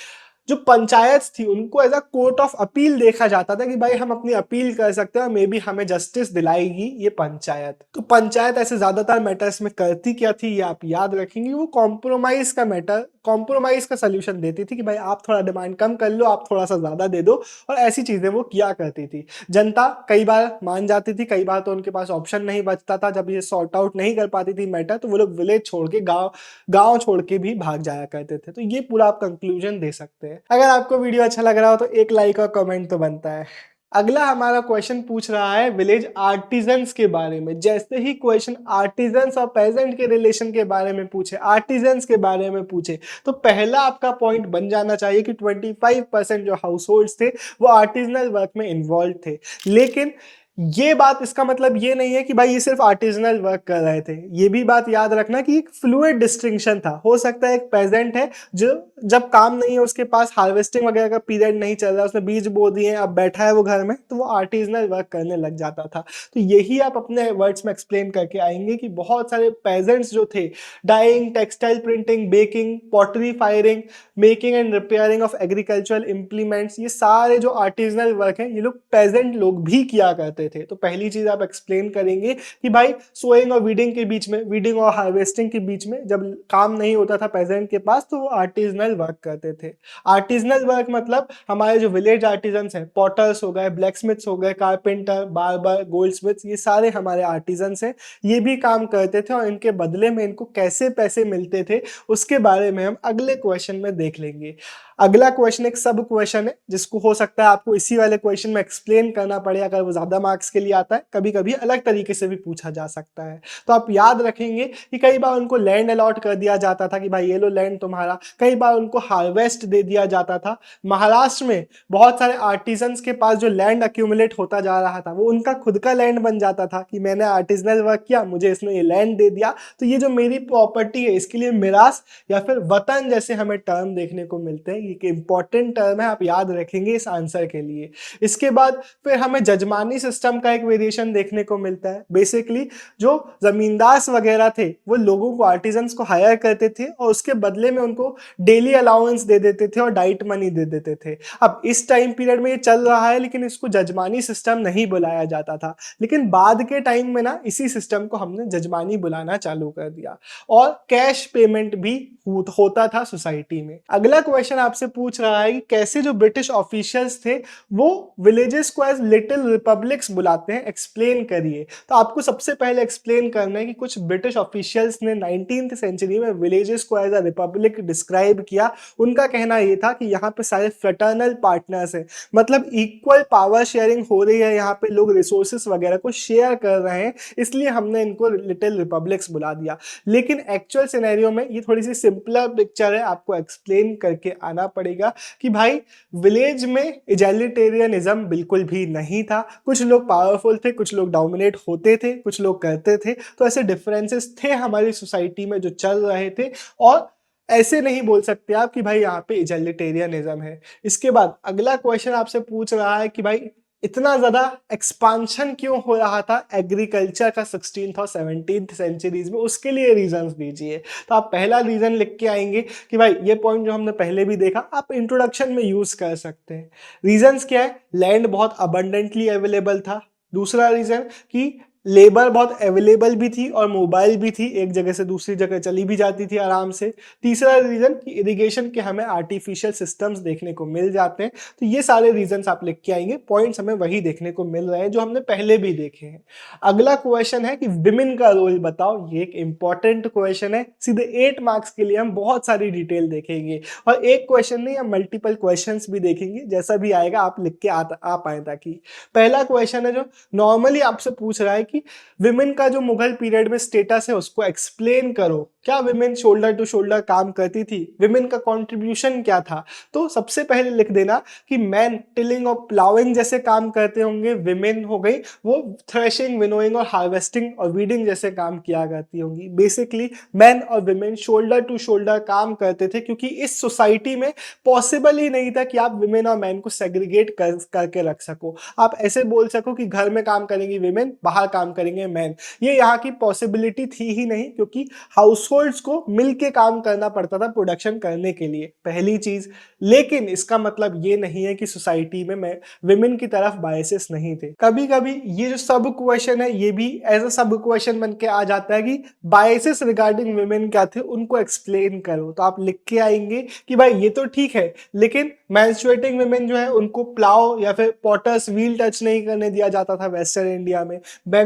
जो पंचायत थी उनको as a court of appeal देखा जाता था कि भाई हम अपनी अपील कर सकते हैं और मे बी हमें जस्टिस दिलाएगी ये पंचायत। तो पंचायत ऐसे ज्यादातर मैटर्स में करती क्या थी ये आप याद रखेंगे, वो कॉम्प्रोमाइज का मैटर, कॉम्प्रोमाइज का सोल्यूशन देती थी कि भाई आप थोड़ा डिमांड कम कर लो, आप थोड़ा सा ज्यादा दे दो, और ऐसी चीजें वो किया करती थी। जनता कई बार मान जाती थी, कई बार तो उनके पास ऑप्शन नहीं बचता था। जब ये सॉर्ट आउट नहीं कर पाती थी मैटर, तो वो लोग विलेज छोड़ के गाँव छोड़ के भी भाग जाया करते थे। तो ये पूरा आप कंक्लूजन दे सकते हैं। अगर आपको वीडियो अच्छा लग रहा हो तो एक लाइक और कमेंट तो बनता है। अगला हमारा क्वेश्चन पूछ रहा है विलेज आर्टिजन्स के बारे में। जैसे ही क्वेश्चन आर्टिजन्स और पेजेंट के रिलेशन के बारे में पूछे, आर्टिजन्स के बारे में पूछे, तो पहला आपका पॉइंट बन जाना चाहिए कि 25% जो हाउस होल्ड्स थे वो आर्टिजनल वर्क में इन्वॉल्व थे। लेकिन ये बात, इसका मतलब ये नहीं है कि भाई ये सिर्फ आर्टिजनल वर्क कर रहे थे। ये भी बात याद रखना कि एक फ्लूइड डिस्टिंक्शन था। हो सकता है एक पेजेंट है जो जब काम नहीं है, उसके पास हार्वेस्टिंग वगैरह का पीरियड नहीं चल रहा, उसने बीज बो दिए, अब बैठा है वो घर में, तो वो आर्टिजनल वर्क करने लग जाता था। तो यही आप अपने वर्ड्स में एक्सप्लेन करके आएंगे कि बहुत सारे पेजेंट्स जो थे, dyeing, textile printing, baking, pottery firing, making and repairing of agricultural implements, ये सारे जो आर्टिजनल वर्क हैं ये लोग पेजेंट लोग भी किया करते थे। तो पहली चीज आप एक्सप्लेन करेंगे कि भाई सोइंग और वीडिंग के बीच में, वीडिंग और हार्वेस्टिंग के बीच में जब काम नहीं होता था पेजेंट के पास, तो वो आर्टिजनल वर्क करते थे। आर्टिजनल वर्क मतलब हमारे जो विलेज आर्टिजन्स हैं, पॉटर्स हो गए, ब्लैकस्मिथ्स हो गए, कारपेंटर, बार्बर, गोल्डस्मिथ्स, ये सारे हमारे आर्टिजन्स हैं। ये भी काम करते थे और इनके बदले में इनको कैसे पैसे मिलते थे उसके बारे में हम अगले क्वेश्चन में देख लेंगे। अगला क्वेश्चन एक सब क्वेश्चन है जिसको हो सकता है आपको इसी वाले क्वेश्चन में एक्सप्लेन करना पड़े अगर वो ज्यादा मार्क्स के लिए आता है। कभी कभी अलग तरीके से भी पूछा जा सकता है। तो आप याद रखेंगे कि कई बार उनको लैंड अलॉट कर दिया जाता था कि भाई ये लो लैंड तुम्हारा, कई बार उनको हार्वेस्ट दे दिया जाता था। महाराष्ट्र में बहुत सारे आर्टिजन्स के पास जो लैंड अक्यूमुलेट होता जा रहा था वो उनका खुद का लैंड बन जाता था कि मैंने आर्टिजनल वर्क किया, मुझे इसने ये लैंड दे दिया, तो ये जो मेरी प्रॉपर्टी है इसके लिए मिरास या फिर वतन जैसे हमें टर्म देखने को मिलते हैं। ये इंपॉर्टेंट टर्म है, आप याद रखेंगे इस आंसर के लिए। इसके बाद फिर हमें जजमानी सिस्टम का एक वेरिएशन देखने को मिलता है। बेसिकली जो जमींदार वगैरह थे वो लोगों को, आर्टिजन्स को हायर करते थे और उसके बदले में उनको डेली अलाउंस दे देते थे और डाइट मनी दे देते थे। अब इस टाइम पीरियड में ये चल रहा है लेकिन इसको जजमानी सिस्टम नहीं बुलाया जाता था, लेकिन बाद के टाइम में ना इसी सिस्टम को हमने जजमानी बुलाना चालू कर दिया और कैश पेमेंट भी होता था सोसाइटी में। अगला क्वेश्चन आपसे पूछ रहा है कि कैसे जो ब्रिटिश ऑफिशियल्स थे वो विलेजेस को एज लिटिल रिपब्लिक्स बुलाते हैं, एक्सप्लेन करिए। तो आपको सबसे पहले एक्सप्लेन करना है कि कुछ ब्रिटिश ऑफिशियल्स ने 19th सेंचुरी में विलेजेस को एज अ रिपब्लिक डिस्क्राइब किया। उनका कहना यह था कि यहाँ पे सारे फ्रेटर्नल पार्टनर्स हैं, मतलब इक्वल पावर शेयरिंग हो रही है, यहाँ पे लोग रिसोर्सेस वगैरह को शेयर कर रहे हैं, इसलिए हमने इनको लिटिल रिपब्लिक्स बुला दिया। लेकिन एक्चुअल सिनेरियो में ये थोड़ी सी सिंपलर पिक्चर है, आपको एक्सप्लेन करके आना पड़ेगा कि भाई विलेज में इजैलिटेरियनिज्म बिल्कुल भी नहीं था। कुछ लोग पावरफुल थे, कुछ लोग डोमिनेट होते थे, कुछ लोग करते थे। तो ऐसे डिफरेंसेस थे हमारी सोसाइटी में जो चल रहे थे और ऐसे नहीं बोल सकते आप कि भाई यहाँ पे इजैलिटेरियनिज्म है। इसके बाद अगला क्वेश्चन आपसे पूछ रहा है कि भाई इतना ज्यादा एक्सपांशन क्यों हो रहा था एग्रीकल्चर का 16th और 17th सेंचुरीज में, उसके लिए रीजंस दीजिए। तो आप पहला रीजन लिख के आएंगे कि भाई ये पॉइंट जो हमने पहले भी देखा, आप इंट्रोडक्शन में यूज कर सकते हैं। रीजंस क्या है? लैंड बहुत अबंडेंटली अवेलेबल था। दूसरा रीजन कि लेबर बहुत अवेलेबल भी थी और मोबाइल भी थी, एक जगह से दूसरी जगह चली भी जाती थी आराम से। तीसरा रीजन कि इरिगेशन के हमें आर्टिफिशियल सिस्टम्स देखने को मिल जाते हैं। तो ये सारे रीजंस आप लिख के आएंगे, पॉइंट्स हमें वही देखने को मिल रहे हैं जो हमने पहले भी देखे हैं। अगला क्वेश्चन है कि विमेन का रोल बताओ। ये एक इंपॉर्टेंट क्वेश्चन है, सीधे 8 मार्क्स के लिए हम बहुत सारी डिटेल देखेंगे और एक क्वेश्चन नहीं, हम मल्टीपल क्वेश्चन भी देखेंगे। जैसा भी आएगा आप लिख के आ पाए। ताकि पहला क्वेश्चन है जो नॉर्मली आपसे पूछ रहा है कि विमेन का जो मुगल पीरियड में स्टेटस है उसको एक्सप्लेन करो। क्या विमेन शोल्डर टू शोल्डर काम करती थी? विमेन का कंट्रीब्यूशन क्या था? तो सबसे पहले लिख देना कि मैन टिलिंग और प्लाउइंग जैसे काम करते होंगे, विमेन हो गई वो थ्रेशिंग, विनोइंग और हार्वेस्टिंग और वीडिंग जैसे काम किया करती होंगी। बेसिकली मैन और विमेन शोल्डर टू शोल्डर काम करते थे, क्योंकि इस सोसाइटी में पॉसिबल ही नहीं था कि आप विमेन और मैन को सेग्रीगेट करके रख सको। आप ऐसे बोल सको कि घर में काम करेंगी विमेन, बाहर काम करेंगे मैन, ये यहाँ की पॉसिबिलिटी थी ही नहीं, क्योंकि हाउस होल्ड्स को मिलके काम करना पड़ता था प्रोडक्शन करने के लिए, पहली चीज। लेकिन इसका मतलब ये नहीं है कि सोसाइटी में विमेन की तरफ बायसेस नहीं थे। कभी कभी ये जो सब क्वेश्चन है ये भी एज अ सब क्वेश्चन बन के आ जाता है कि बायसेस रिगार्डिंग विमेन क्या थे, उनको एक्सप्लेन करो। तो आप लिख के आएंगे कि भाई ये तो ठीक है, लेकिन मेंस्ट्रुएटिंग विमेन जो है उनको प्लाव या फिर पॉटर्स व्हील टच नहीं करने दिया जाता था वेस्टर्न इंडिया में।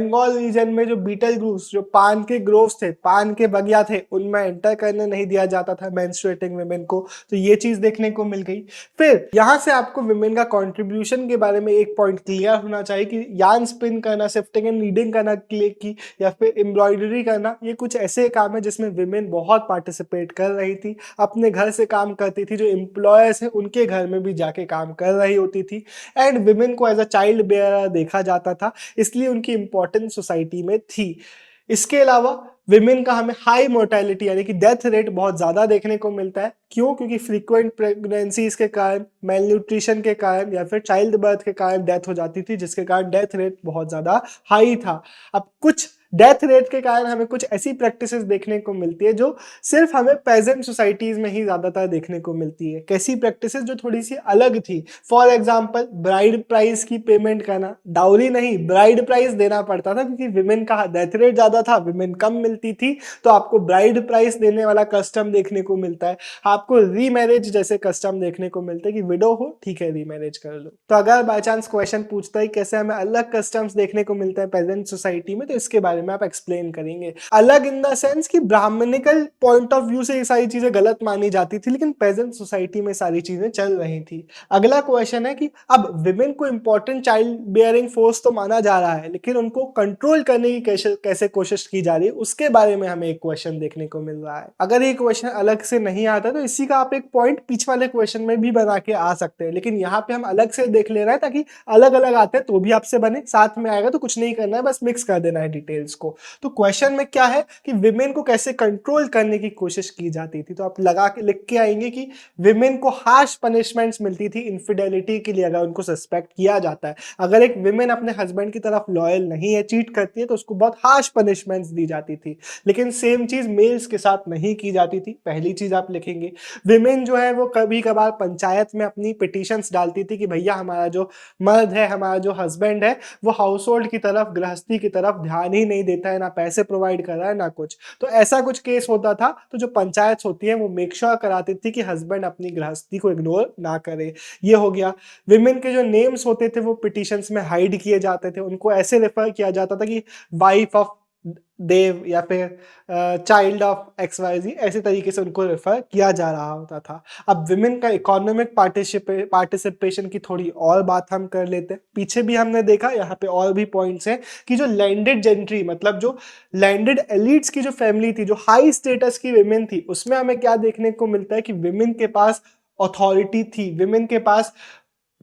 बंगाल रीजन में जो बीटल ग्रोव्स, जो पान के ग्रोव्स थे, पान के बगिया थे, उनमें एंटर करने नहीं दिया जाता था मेंस्ट्रुएटिंग वुमेन को। तो ये चीज देखने को मिल गई। फिर यहाँ से आपको वुमेन का कंट्रीब्यूशन के बारे में एक पॉइंट क्लियर होना चाहिए कि यार्न स्पिन करना, शिफ्टिंग एंड नीडिंग करना, क्ले की या फिर एम्ब्रॉयडरी करना, ये कुछ ऐसे काम है जिसमें विमेन बहुत पार्टिसिपेट कर रही थी। अपने घर से काम करती थी, जो एम्प्लॉयर्स हैं उनके घर में भी जाके काम कर रही होती थी। एंड विमेन को एज अ चाइल्ड बेयरर देखा जाता था, इसलिए उनकी इंपॉर्टेंस सोसाइटी में थी। इसके अलावा विमेन का हमें हाई मोर्टेलिटी यानी कि डेथ रेट बहुत ज़्यादा देखने को मिलता है। क्यों? क्योंकि फ्रीक्वेंट प्रेगनेंसीज के कारण, मेल न्यूट्रिशन के कारण या फिर चाइल्ड बर्थ के कारण डेथ हो जाती थी, जिसके कारण डेथ रेट बहुत ज़्यादा हाई था। अब कुछ डेथ रेट के कारण हमें कुछ ऐसी प्रैक्टिसेस देखने को मिलती है जो सिर्फ हमें पेजेंट सोसाइटीज में ही ज़्यादातर देखने को मिलती है। कैसी प्रैक्टिसेस? जो थोड़ी सी अलग थी। फॉर एग्जाम्पल, ब्राइड प्राइस की पेमेंट करना, डाउरी नहीं ब्राइड प्राइस देना पड़ता था, क्योंकि विमेन का डेथ रेट ज़्यादा था, विमेन कम मिलती थी, तो आपको ब्राइड प्राइस देने वाला कस्टम देखने को मिलता है। आपको रीमैरिज जैसे कस्टम देखने को मिलते हैं कि विडो हो, ठीक है रीमैरिज कर लो। तो अगर बाय चांस क्वेश्चन पूछता है कैसे हमें अलग कस्टम्स देखने को मिलता है पेजेंट सोसाइटी में, तो इसके बारे में आप एक्सप्लेन करेंगे। अलग इन द सेंस कि ब्राह्मणिकल पॉइंट ऑफ व्यू से ये सारी चीजें गलत मानी जाती थी, लेकिन पेजेंट सोसाइटी में सारी चीजें चल रही थी। अगला क्वेश्चन है कि अब विमेन को इंपॉर्टेंट चाइल्ड बेयरिंग फोर्स तो माना जा रहा है, लेकिन उनको कंट्रोल करने की कैसे कोशिश की जा रही है, उसके बारे में हमें एक क्वेश्चन देखने को मिल रहा है। अगर ये क्वेश्चन अलग से नहीं आता तो इसी का आप एक पॉइंट पीछे वाले क्वेश्चन में भी बना के आ सकते हैं, लेकिन यहाँ पे हम अलग से देख ले रहे हैं ताकि अलग अलग आते हैं तो भी आपसे बने, साथ में आएगा तो कुछ नहीं करना है, बस मिक्स कर देना है डिटेल्स को। तो क्वेश्चन में क्या है कि विमेन को कैसे कंट्रोल करने की कोशिश की जाती थी। तो आप लगा के लिख के आएंगे कि विमेन को हार्श पनिशमेंट्स मिलती थी इनफिडेलिटी के लिए, अगर उनको सस्पेक्ट किया जाता है। अगर एक विमेन अपने हस्बैंड की तरफ लॉयल नहीं है, चीट करती है, तो उसको बहुत हार्श पनिशमेंट्स दी जाती थी। लेकिन सेम चीज मेल्स के साथ नहीं की जाती थी। पहली चीज आप लिखेंगे। विमेन जो है वो कभी कभार पंचायत में अपनी पिटिशंस डालती थी कि भैया हमारा जो मर्द है, हमारा जो हस्बैंड है, वो हाउस होल्ड की तरफ, गृहस्थी की तरफ ध्यान ही नहीं देता है, ना पैसे प्रोवाइड कर रहा है ना कुछ। तो ऐसा कुछ केस होता था, तो जो पंचायत होती है वो मेक श्योर कराती थी कि हस्बैंड अपनी गृहस्थी को इग्नोर ना करे। ये हो गया। विमेन के जो नेम्स होते थे वो पिटिशंस में हाइड किए जाते थे, उनको ऐसे रेफर किया जाता था कि वाइफ ऑफ देव या फिर चाइल्ड ऑफ XYZ, ऐसे तरीके से उनको रेफर किया जा रहा होता था। अब विमेन का इकोनॉमिक पार्टिसिपेशन की थोड़ी और बात हम कर लेते हैं। पीछे भी हमने देखा, यहाँ पे और भी पॉइंट्स हैं कि जो लैंडेड जेंट्री, मतलब जो लैंडेड एलिट्स की जो फैमिली थी, जो हाई स्टेटस की विमेन थी, उसमें हमें क्या देखने को मिलता है कि विमेन के पास अथॉरिटी थी, विमेन के पास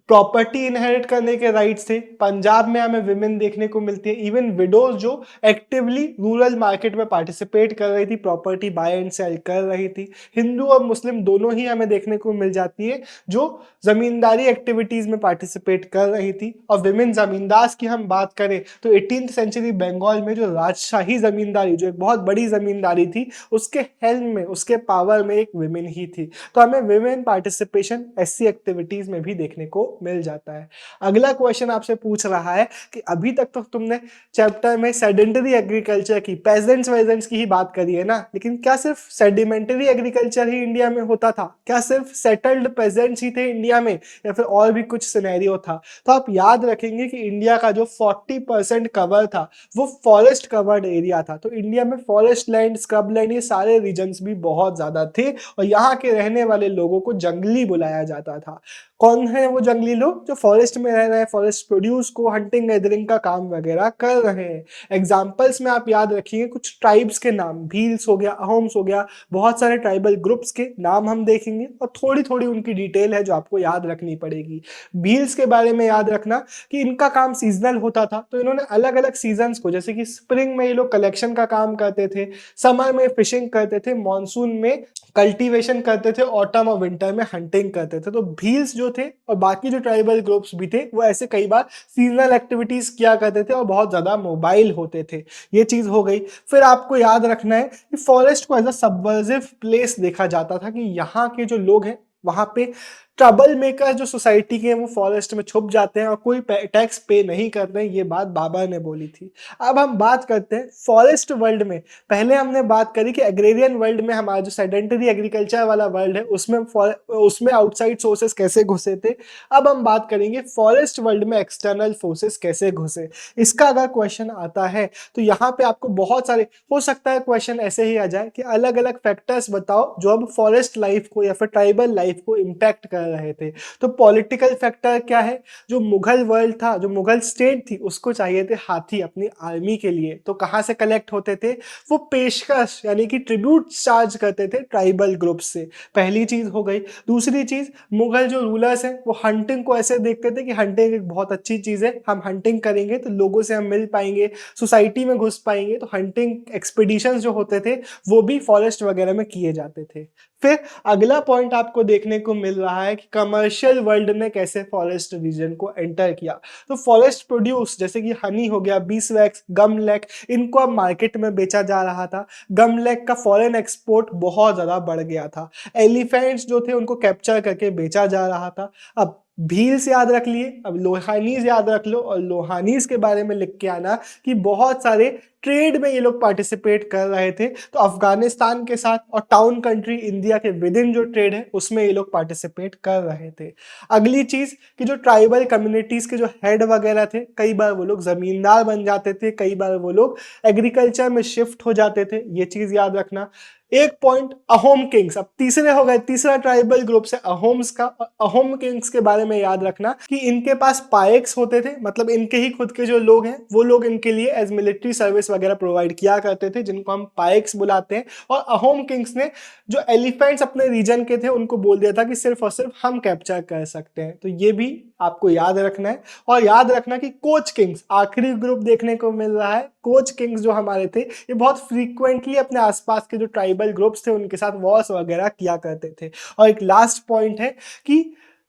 प्रॉपर्टी इनहेरिट करने के राइट्स थे। पंजाब में हमें विमेन देखने को मिलती है, इवन विडोज जो एक्टिवली रूरल मार्केट में पार्टिसिपेट कर रही थी, प्रॉपर्टी बाय एंड सेल कर रही थी। हिंदू और मुस्लिम दोनों ही हमें देखने को मिल जाती है जो जमींदारी एक्टिविटीज में पार्टिसिपेट कर रही थी। और विमेन जमींदार की हम बात करें तो 18th सेंचुरी बंगाल में जो राजशाही जमींदारी, जो एक बहुत बड़ी जमींदारी थी, उसके हेल्म में, उसके पावर में एक विमेन ही थी। तो हमें विमेन पार्टिसिपेशन ऐसी एक्टिविटीज में भी देखने को मिल जाता है। अगला क्वेश्चन आपसे पूछ रहा है कि अभी तक तो तुमने चैप्टर में सेडेंटरी एग्रीकल्चर की, पेजेंट्स वेजेंट्स की ही बात करी है ना, लेकिन क्या सिर्फ सेडिमेंटरी एग्रीकल्चर ही इंडिया में होता था? क्या सिर्फ सेटल्ड पेजेंट्स ही थे इंडिया में, या फिर और भी कुछ सिनेरियो था? तो आप याद रखेंगे कि इंडिया का जो 40% कवर था वो फॉरेस्ट कवर्ड एरिया था। तो इंडिया में फॉरेस्ट लैंड, स्क्रब लैंड, ये सारे रीजन्स भी बहुत ज्यादा थे, और यहाँ के रहने वाले लोगों को जंगली बुलाया जाता था। कौन है वो जंगली लोग? जो फॉरेस्ट में रह रहे हैं, फॉरेस्ट प्रोड्यूस को, हंटिंग गैदरिंग का काम वगैरह कर रहे हैं। एग्जाम्पल्स में आप याद रखिए कुछ ट्राइब्स के नाम, भील्स हो गया, अहोम्स हो गया, बहुत सारे ट्राइबल ग्रुप्स के नाम हम देखेंगे, और थोड़ी थोड़ी उनकी डिटेल है जो आपको याद रखनी पड़ेगी। भील्स के बारे में याद रखना कि इनका काम सीजनल होता था, तो इन्होंने अलग अलग सीजन्स को, जैसे कि स्प्रिंग में ये लोग कलेक्शन का काम करते थे, समर में फिशिंग करते थे, मानसून में कल्टीवेशन करते थे, ऑटम और विंटर में हंटिंग करते थे। तो भील्स जो थे और बाकी जो ट्राइबल ग्रुप्स भी थे वो ऐसे कई बार सीजनल एक्टिविटीज किया करते थे और बहुत ज्यादा मोबाइल होते थे। ये चीज हो गई। फिर आपको याद रखना है कि फॉरेस्ट को एज अ सबवर्सिव प्लेस देखा जाता था, कि यहाँ के जो लोग हैं वहां पे ट्रबल मेकर जो सोसाइटी के हैं वो फॉरेस्ट में छुप जाते हैं और कोई टैक्स पे नहीं करते हैं। ये बात बाबा ने बोली थी। अब हम बात करते हैं फॉरेस्ट वर्ल्ड में। पहले हमने बात करी कि एग्रेरियन वर्ल्ड में हमारा जो सेडेंटरी एग्रीकल्चर वाला वर्ल्ड है उसमें आउटसाइड सोर्सेस कैसे घुसे थे। अब हम बात करेंगे फॉरेस्ट वर्ल्ड में एक्सटर्नल फोर्सेस कैसे घुसे। इसका अगर क्वेश्चन आता है तो यहाँ पे आपको बहुत सारे, हो सकता है क्वेश्चन ऐसे ही आ जाए कि अलग अलग फैक्टर्स बताओ जो अब फॉरेस्ट लाइफ को या फिर ट्राइबल लाइफ को इम्पैक्ट कर रहे थे। तो पॉलिटिकल फैक्टर क्या है, जो मुगल वर्ल्ड था, जो मुगल स्टेट थी, उसको चाहिए थे हाथी अपनी आर्मी के लिए। तो कहाँ से कलेक्ट होते थे वो, पेशकश यानी कि ट्रिब्यूट चार्ज करते थे ट्राइबल ग्रुप से। पहली चीज हो गई। दूसरी चीज, मुगल जो रूलर्स हैं वो हंटिंग को ऐसे देखते थे कि हंटिंग एक बहुत अच्छी चीज है, हम हंटिंग करेंगे तो लोगों से हम मिल पाएंगे, सोसाइटी में घुस पाएंगे। तो हंटिंग एक्सपीडिशंस जो होते थे वो भी फॉरेस्ट वगैरह में किए जाते थे। फिर अगला पॉइंट आपको देखने को मिल रहा है कि कमर्शियल वर्ल्ड ने कैसे फॉरेस्ट रीजन को एंटर किया। तो फॉरेस्ट प्रोड्यूस जैसे कि हनी हो गया, बीस वैक्स, गम लैक, इनको अब मार्केट में बेचा जा रहा था। गम लैक का फॉरेन एक्सपोर्ट बहुत ज्यादा बढ़ गया था। एलिफेंट्स जो थे उनको कैप्चर करके बेचा जा रहा था। अब भील्स याद रख लिए, अब लोहानीज याद रख लो, और लोहानीज के बारे में लिख के आना कि बहुत सारे ट्रेड में ये लोग पार्टिसिपेट कर रहे थे। तो अफगानिस्तान के साथ और टाउन कंट्री इंडिया के विद इन जो ट्रेड है उसमें ये लोग पार्टिसिपेट कर रहे थे। अगली चीज कि जो ट्राइबल कम्युनिटीज के जो हेड वगैरह थे, कई बार वो लोग जमींदार बन जाते थे, कई बार वो लोग एग्रीकल्चर में शिफ्ट हो जाते थे। ये चीज याद रखना। एक पॉइंट, अहोम किंग्स। अब तीसरे हो गए, तीसरा ट्राइबल ग्रुप से अहोम्स का। अहोम किंग्स के बारे में याद रखना कि इनके पास पाएक्स होते थे, मतलब इनके ही खुद के जो लोग हैं वो लोग इनके लिए एज मिलिट्री सर्विस वगैरह प्रोवाइड किया करते थे, जिनको हम पाएक्स बुलाते हैं। और अहोम किंग्स ने जो एलिफेंट्स अपने रीजन के थे उनको बोल दिया था कि सिर्फ और सिर्फ हम कैप्चर कर सकते हैं। तो ये भी आपको याद रखना है। और याद रखना कि कोच किंग्स, आखिरी ग्रुप देखने को मिल रहा है। कोच किंग्स जो हमारे थे ये बहुत फ्रीक्वेंटली अपने आसपास के जो ट्राइबल ग्रुप्स थे उनके साथ वॉर्स वगैरह किया करते थे। और एक लास्ट पॉइंट है कि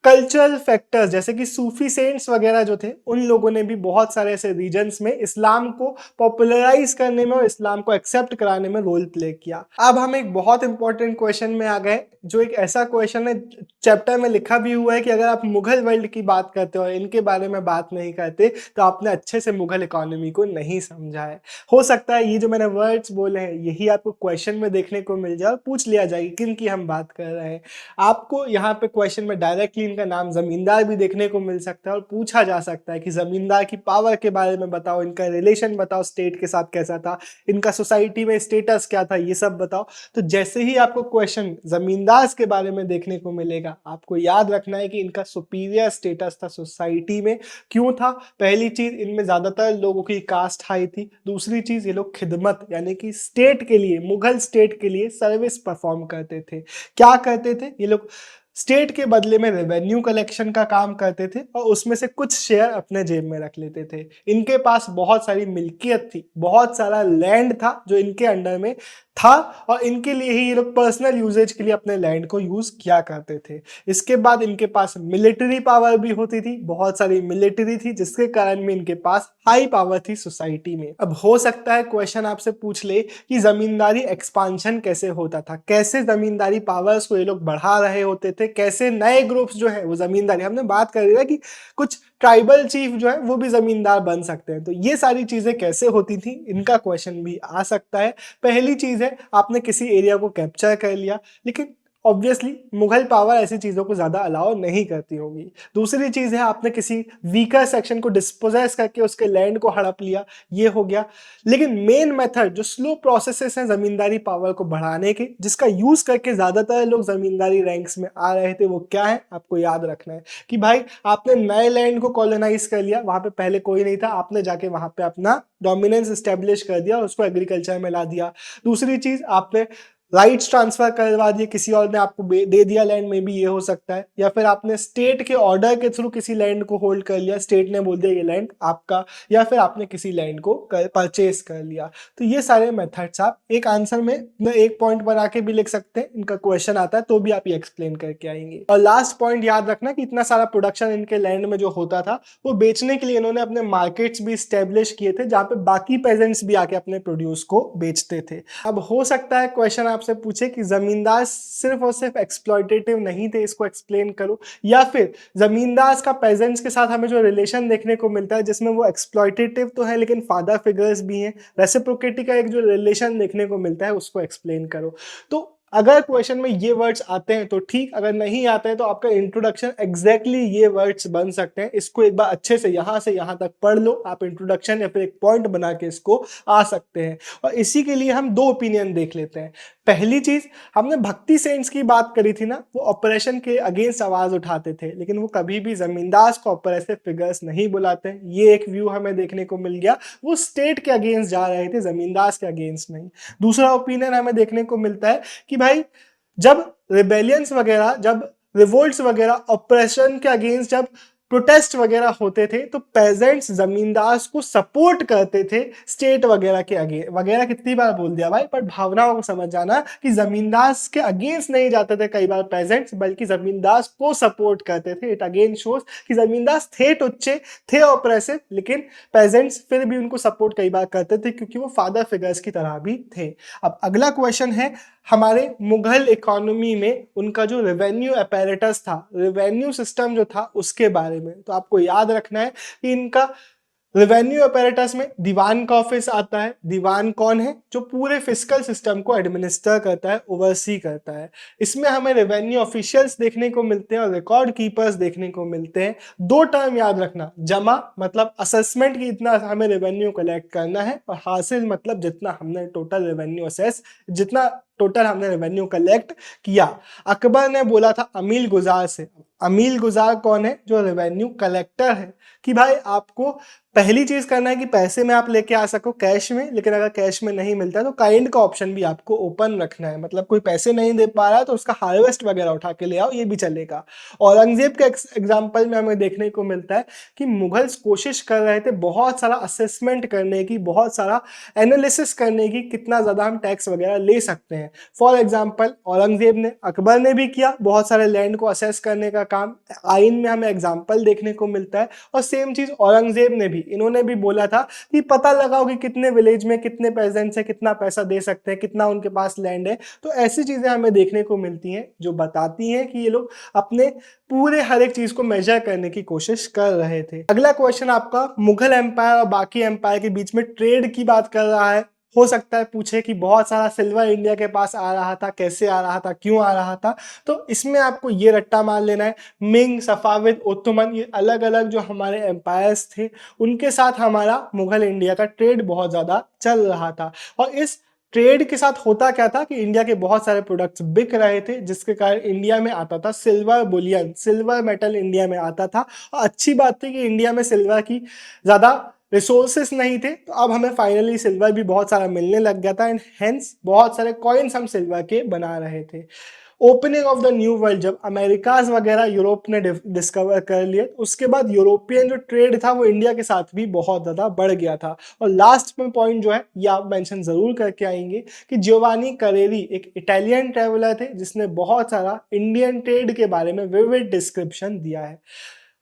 कल्चरल फैक्टर्स जैसे कि सूफी सेंट्स वगैरह जो थे उन लोगों ने भी बहुत सारे ऐसे रीजन्स में इस्लाम को पॉपुलराइज करने में और इस्लाम को एक्सेप्ट कराने में रोल प्ले किया। अब हम एक बहुत इंपॉर्टेंट क्वेश्चन में आ गए, जो एक ऐसा क्वेश्चन है, चैप्टर में लिखा भी हुआ है कि अगर आप मुगल वर्ल्ड की बात करते हो, इनके बारे में बात नहीं करते, तो आपने अच्छे से मुगल इकोनॉमी को नहीं समझा है। हो सकता है ये जो मैंने वर्ड्स बोले हैं यही आपको क्वेश्चन में देखने को मिल जाए और पूछ लिया जाए किन की हम बात कर रहे हैं। आपको यहाँ पे क्वेश्चन में डायरेक्टली इनका नाम जमींदार भी देखने को मिल सकता है और पूछा जा सकता है कि जमींदार की पावर के बारे में बताओ, इनका रिलेशन बताओ स्टेट के साथ कैसा था, इनका सोसाइटी में स्टेटस क्या था, ये सब बताओ। तो जैसे ही आपको क्वेश्चन जमींदार के बारे में देखने को मिलेगा, आपको याद रखना है कि इनका सुपीरियर स्टेटस था सोसाइटी में। क्यों था? पहली चीज, इनमें ज्यादातर लोगों की कास्ट हाई थी। दूसरी चीज, ये लोग खिदमत यानी कि स्टेट के लिए, मुगल स्टेट के लिए सर्विस परफॉर्म करते थे। क्या करते थे ये लोग? स्टेट के बदले में रेवेन्यू कलेक्शन का काम करते थे और उसमें से कुछ शेयर अपने जेब में रख लेते थे। इनके पास बहुत सारी मिल्कियत थी, बहुत सारा लैंड था जो इनके अंडर में था और इनके लिए ही ये लोग पर्सनल यूजेज के लिए अपने लैंड को यूज किया करते थे। इसके बाद इनके पास मिलिट्री पावर भी होती थी, बहुत सारी मिलिट्री थी, जिसके कारण में इनके पास हाई पावर थी सोसाइटी में। अब हो सकता है क्वेश्चन आपसे पूछ ले कि जमींदारी एक्सपांशन कैसे होता था, कैसे जमींदारी पावर्स को ये लोग बढ़ा रहे होते थे, कैसे नए ग्रुप्स जो है वो जमींदारी, हमने बात कर रही है कि कुछ ट्राइबल चीफ जो है वो भी जमींदार बन सकते हैं, तो ये सारी चीजें कैसे होती थी, इनका क्वेश्चन भी आ सकता है। पहली चीज है, आपने किसी एरिया को कैप्चर कर लिया, लेकिन ऑब्वियसली मुगल पावर ऐसी चीजों को ज्यादा अलाउ नहीं करती होगी। दूसरी चीज है, आपने किसी वीकर सेक्शन को डिस्पोजेस करके उसके लैंड को हड़प लिया, ये हो गया। लेकिन मेन मेथड जो स्लो प्रोसेसेस हैं जमींदारी पावर को बढ़ाने के, जिसका यूज करके ज्यादातर लोग जमींदारी रैंक्स में आ रहे थे, वो क्या है? आपको याद रखना है कि भाई आपने नए लैंड को कॉलोनाइज कर लिया, वहां पे पहले कोई नहीं था, आपने जाके वहां पे अपना डोमिनेंस एस्टेब्लिश कर दिया और उसको एग्रीकल्चर में ला दिया। दूसरी चीज, आपने राइट्स ट्रांसफर करवा दिए, किसी और ने आपको दे दिया लैंड में भी, ये हो सकता है। या फिर आपने स्टेट के ऑर्डर के थ्रू किसी लैंड को होल्ड कर लिया, स्टेट ने बोल दिया ये लैंड आपका, या फिर आपने किसी लैंड को परचेस कर लिया। तो ये सारे मेथड्स आप एक आंसर में एक पॉइंट बना के भी लिख सकते हैं, इनका क्वेश्चन आता है तो भी आप ये एक्सप्लेन करके आएंगे। और लास्ट पॉइंट याद रखना कि इतना सारा प्रोडक्शन इनके लैंड में जो होता था वो बेचने के लिए इन्होंने अपने मार्केट्स भी स्टेब्लिश किए थे, जहां पे बाकी पेजेंट्स भी आके अपने प्रोड्यूस को बेचते थे। अब हो सकता है क्वेश्चन आपसे पूछे कि जमींदार सिर्फ और सिर्फ एक्सप्लॉयटेटिव नहीं थे, इसको एक्सप्लेन करो, या फिर जमींदार का पेजेंट्स के साथ हमें जो रिलेशन देखने को मिलता है जिसमें वो एक्सप्लॉयटेटिव तो है लेकिन फादर फिगर्स भी हैं, रेसिप्रोकेटी का एक जो रिलेशन देखने को मिलता है उसको एक्सप्लेन करो। तो अगर क्वेश्चन में ये वर्ड्स आते हैं तो ठीक, अगर नहीं आते हैं तो आपका इंट्रोडक्शन एग्जैक्टली ये वर्ड्स बन सकते हैं। इसको एक बार अच्छे से यहाँ तक पढ़ लो, आप इंट्रोडक्शन या फिर एक पॉइंट बना के इसको आ सकते हैं। और इसी के लिए हम दो ओपिनियन देख लेते हैं। पहली चीज, हमने भक्ति सेंट्स की बात करी थी ना, वो ऑपरेशन के अगेंस्ट आवाज उठाते थे लेकिन वो कभी भी जमींदार को ऑपरेसिव फिगर्स नहीं बुलाते। ये एक व्यू हमें देखने को मिल गया, वो स्टेट के अगेंस्ट जा रहे थे, जमींदार के अगेंस्ट नहीं। दूसरा ओपिनियन हमें देखने को मिलता है कि भाई जब रिबेलियंस वगैरह, जब रिवोल्ट्स वगैरह, ऑपरेशन के अगेंस्ट जब प्रोटेस्ट वगैरह होते थे तो पेजेंट्स जमींदार को सपोर्ट करते थे स्टेट वगैरह के अगेंस्ट। वगैरह कितनी बार बोल दिया भाई, पर भावनाओं को समझ जाना कि जमींदार के अगेंस्ट नहीं जाते थे कई बार पेजेंट्स, बल्कि जमींदार को सपोर्ट करते थे। इट अगेन शोज कि जमींदार थे टुच्चे, थे ऑपरेसिव, लेकिन पेजेंट्स फिर भी उनको सपोर्ट कई बार करते थे क्योंकि वो फादर फिगर्स की तरह भी थे। अब अगला क्वेश्चन है, हमारे मुगल इकोनॉमी में उनका जो रेवेन्यू अपैरेटस था, रेवेन्यू सिस्टम जो था उसके बारे में। तो आपको याद रखना है कि इनका रेवेन्यू अपैरेटस में दीवान का ऑफिस आता है। दीवान कौन है? जो पूरे फिस्कल सिस्टम को एडमिनिस्टर करता है, ओवरसी करता है। इसमें हमें रेवेन्यू ऑफिशियल्स देखने को मिलते हैं और रिकॉर्ड कीपर्स देखने को मिलते हैं। दो टर्म याद रखना, जमा मतलब असेसमेंट की इतना हमें रेवेन्यू कलेक्ट करना है, और हासिल मतलब जितना हमने टोटल रेवेन्यू असेस, जितना टोटल हमने रेवेन्यू कलेक्ट किया। अकबर ने बोला था अमील गुजार से, अमील गुजार कौन है? जो रेवेन्यू कलेक्टर है, कि भाई आपको पहली चीज करना है कि पैसे में आप लेके आ सको कैश में, लेकिन अगर कैश में नहीं मिलता है तो काइंड का ऑप्शन भी आपको ओपन रखना है। मतलब कोई पैसे नहीं दे पा रहा है तो उसका हार्वेस्ट वगैरह उठा के ले आओ, ये भी चलेगा। औरंगजेब के एग्जाम्पल में हमें देखने को मिलता है कि मुगल्स कोशिश कर रहे थे बहुत सारा असेसमेंट करने की, बहुत सारा एनालिसिस करने की, कितना ज्यादा हम टैक्स वगैरह ले सकते हैं। फॉर एग्जाम्पल औरंगजेब ने, अकबर ने भी किया बहुत सारे लैंड को असेस करने का काम। आइन में हमें एग्जाम्पल देखने को मिलता है। और सेम चीज औरंगजेब ने भी, इन्होंने भी बोला था कि पता लगाओ कि कितने विलेज में कितने पेजेंट्स हैं, कितना पैसा दे सकते हैं, कितना उनके पास लैंड है। तो ऐसी चीजें हमें देखने को मिलती हैं जो बताती हैं कि ये लोग अपने पूरे हर एक चीज को मेजर करने की कोशिश कर रहे थे। अगला क्वेश्चन आपका मुगल एम्पायर और बाकी एम्पायर के बीच में ट्रेड की बात कर रहा है। हो सकता है पूछे कि बहुत सारा सिल्वर इंडिया के पास आ रहा था, कैसे आ रहा था, क्यों आ रहा था। तो इसमें आपको ये रट्टा मार लेना है, मिंग, सफाविद, ओटोमन, ये अलग अलग जो हमारे एम्पायर्स थे उनके साथ हमारा मुगल इंडिया का ट्रेड बहुत ज्यादा चल रहा था। और इस ट्रेड के साथ होता क्या था कि इंडिया के बहुत सारे प्रोडक्ट्स बिक रहे थे, जिसके कारण इंडिया में आता था silver Boolean, silver metal India में आता था। और अच्छी बात थी कि इंडिया में सिल्वर की ज्यादा रिसोर्सेस नहीं थे, तो अब हमें फाइनली सिल्वर भी बहुत सारा मिलने लग गया था, एंड हेंस बहुत सारे कॉइन्स हम सिल्वर के बना रहे थे। Opening of the new world, जब अमेरिकाज वगैरह यूरोप ने डिस्कवर कर लिए, उसके बाद यूरोपियन जो ट्रेड था वो इंडिया के साथ भी बहुत ज़्यादा बढ़ गया था। और लास्ट में पॉइंट जो है ये आप मेंशन ज़रूर करके आएंगे कि जियोवानी करेरी एक इटालियन ट्रेवलर थे जिसने बहुत सारा इंडियन ट्रेड के बारे में विविड डिस्क्रिप्शन दिया है।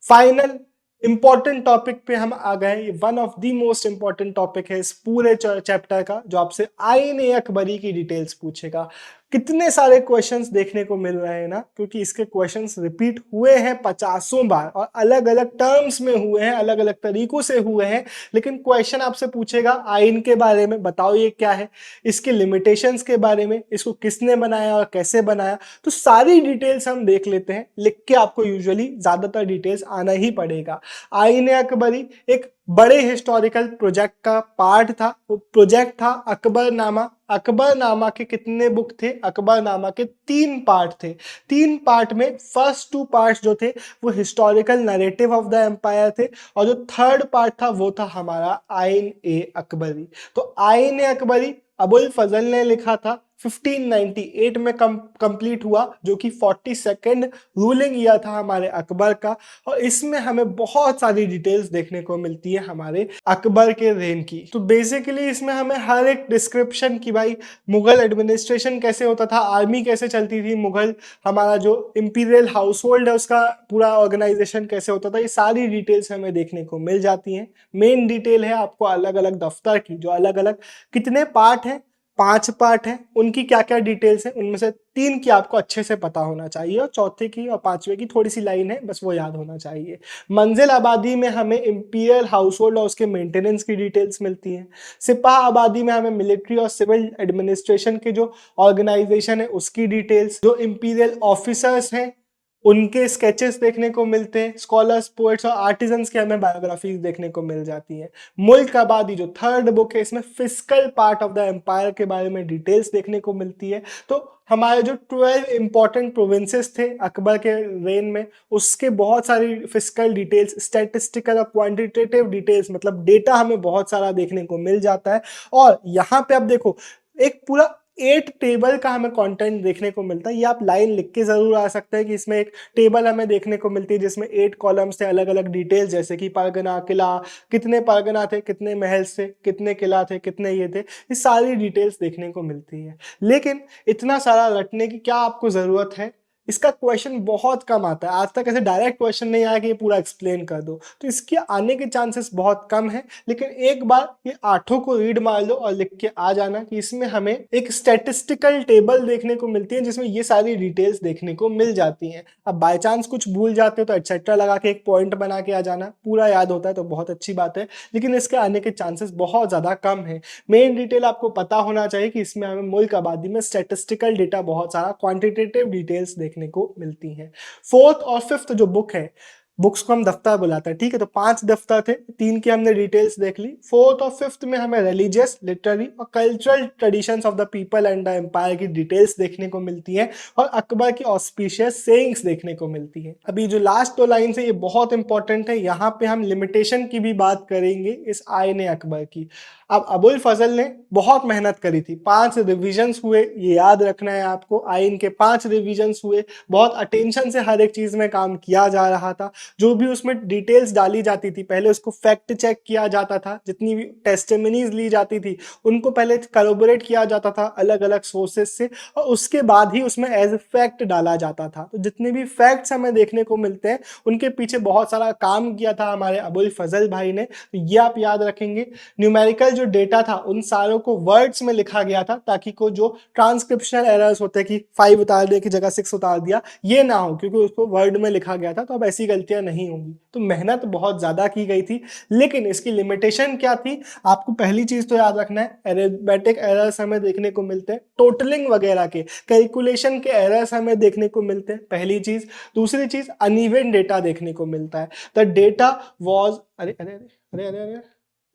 फाइनल इंपॉर्टेंट टॉपिक पे हम आ गए। ये one of the most important topic है इस पूरे चैप्टर का, जो आपसे आईन अकबरी की डिटेल्स पूछेगा। कितने सारे क्वेश्चंस देखने को मिल रहे हैं ना, क्योंकि इसके क्वेश्चंस रिपीट हुए हैं 50 बार और अलग अलग टर्म्स में हुए हैं, अलग अलग तरीकों से हुए हैं। लेकिन क्वेश्चन आपसे पूछेगा आइन के बारे में, बताओ ये क्या है, इसके लिमिटेशंस के बारे में, इसको किसने बनाया और कैसे बनाया। तो सारी डिटेल्स हम देख लेते हैं। लिख के आपको यूजुअली ज्यादातर डिटेल्स आना ही पड़ेगा। आइन अकबरी एक बड़े हिस्टोरिकल प्रोजेक्ट का पार्ट था। वो प्रोजेक्ट था अकबरनामा। अकबरनामा के कितने बुक थे? अकबरनामा के 3 पार्ट थे। 3 पार्ट में फर्स्ट 2 पार्ट्स जो थे वो historical narrative of the empire थे, और जो थर्ड पार्ट था वो था हमारा आइन ए अकबरी। तो आइन ए अकबरी अबुल फजल ने लिखा था, 1598 में कंप्लीट हुआ, जो कि 42nd रूलिंग ईयर था हमारे अकबर का। और इसमें हमें बहुत सारी डिटेल्स देखने को मिलती है हमारे अकबर के रेन की। तो बेसिकली इसमें हमें हर एक डिस्क्रिप्शन की, भाई मुगल एडमिनिस्ट्रेशन कैसे होता था, आर्मी कैसे चलती थी, मुगल हमारा जो इंपीरियल हाउस होल्ड है उसका पूरा ऑर्गेनाइजेशन कैसे होता था, ये सारी डिटेल्स हमें देखने को मिल जाती हैं। मेन डिटेल है आपको अलग अलग दफ्तर की, जो अलग अलग कितने पार्ट हैं 5 पार्ट हैं, उनकी क्या क्या डिटेल्स हैं, उनमें से 3 की आपको अच्छे से पता होना चाहिए और चौथे की और 5वें की थोड़ी सी लाइन है, बस वो याद होना चाहिए। मंजिल आबादी में हमें इंपीरियल हाउस होल्ड और उसके मेंटेनेंस की डिटेल्स मिलती हैं। सिपाह आबादी में हमें मिलिट्री और सिविल एडमिनिस्ट्रेशन के जो ऑर्गेनाइजेशन है उसकी डिटेल्स, जो इंपीरियल ऑफिसर्स हैं उनके स्केचेस देखने को मिलते हैं। स्कॉलर्स, पोएट्स और आर्टिजन्स की हमें बायोग्राफीज देखने को मिल जाती हैं। मुल्क आबादी जो 3rd बुक है, इसमें physical part of the empire के बारे में डिटेल्स देखने को मिलती है। तो हमारे जो 12 इंपॉर्टेंट प्रोविंसेस थे अकबर के रेन में, उसके बहुत सारी फिजिकल डिटेल्स, स्टैटिस्टिकल और क्वांटिटेटिव डिटेल्स, मतलब डेटा हमें बहुत सारा देखने को मिल जाता है। और यहाँ पे अब देखो एक पूरा 8 टेबल का हमें कंटेंट देखने को मिलता है। ये आप लाइन लिख के जरूर आ सकते हैं कि इसमें एक टेबल हमें देखने को मिलती है जिसमें 8 कॉलम्स थे, अलग अलग डिटेल्स, जैसे कि परगना, किला, कितने परगना थे, कितने महल थे, कितने किला थे, कितने ये थे, ये सारी डिटेल्स देखने को मिलती है। लेकिन इतना सारा रटने की क्या आपको जरूरत है? इसका क्वेश्चन बहुत कम आता है। आज तक ऐसे डायरेक्ट क्वेश्चन नहीं आया कि ये पूरा एक्सप्लेन कर दो, तो इसके आने के चांसेस बहुत कम है। लेकिन एक बार ये 8 को रीड मार लो और लिख के आ जाना कि इसमें हमें एक स्टैटिस्टिकल टेबल देखने को मिलती है जिसमें ये सारी डिटेल्स देखने को मिल जाती हैं। अब बाय चांस कुछ भूल जाते हो तो एटसेट्रा लगा के एक पॉइंट बना के आ जाना, पूरा याद होता है तो बहुत अच्छी बात है, लेकिन इसके आने के चांसेस बहुत ज़्यादा कम है। मेन डिटेल आपको पता होना चाहिए कि इसमें हमें मुल्क आबादी में स्टैटिस्टिकल डेटा बहुत सारा, क्वांटिटेटिव डिटेल्स देखने को मिलती हैं। 4th और 5th जो बुक है, बुक्स को हम दफ्तर बुलाते हैं, ठीक है, तो 5 दफ्तर थे, 3 की हमने डिटेल्स देख ली। 4th और 5th में हमें रिलीजियस, लिटरेरी और cultural traditions of the people and the empire की डिटेल्स देखने को मिलती है और अकबर की ऑस्पिशियस सेइंग्स देखने को मिलती है। अभी जो लास्ट 2 लाइन है ये बहुत इंपॉर्टेंट है, यहाँ पे हम लिमिटेशन की भी बात करेंगे इस आईन अकबर की। अब अबुल फजल ने बहुत मेहनत करी थी, 5 रिविजन्स हुए, ये याद रखना है आपको, आईन के 5 रिविजन्स हुए, बहुत अटेंशन से हर एक चीज में काम किया जा रहा था। जो भी उसमें डिटेल्स डाली जाती थी पहले उसको फैक्ट चेक किया जाता था, जितनी भी टेस्टिमनीज ली जाती थी उनको पहले करोबोरेट किया जाता था अलग अलग सोर्सेस से, और उसके बाद ही उसमें एज फैक्ट डाला जाता था। तो जितने भी फैक्ट्स हमें देखने को मिलते हैं उनके पीछे बहुत सारा काम किया था हमारे अबुल फजल भाई ने, तो ये आप याद रखेंगे। न्यूमेरिकल जो डेटा था उन सारों को वर्ड्स में लिखा गया था ताकि को जो ट्रांसक्रिप्शनल एरर्स होते हैं कि 5 उतार दिया की जगह 6 उतार दिया, ये ना हो, क्योंकि उसको वर्ड में लिखा गया था। तो अब ऐसी गलतियां नहीं होंगी। तो मेहनत बहुत ज्यादा की गई थी, लेकिन इसकी लिमिटेशन क्या थी आपको पहली चीज तो याद रखना है, अरिथमेटिक एरर्स हमें देखने को मिलते हैं, टोटलिंग वगैरह के कैलकुलेशन के एरर्स हमें देखने को मिलते हैं, पहली चीज। दूसरी चीज अनइवन डेटा देखने को मिलता है। The data was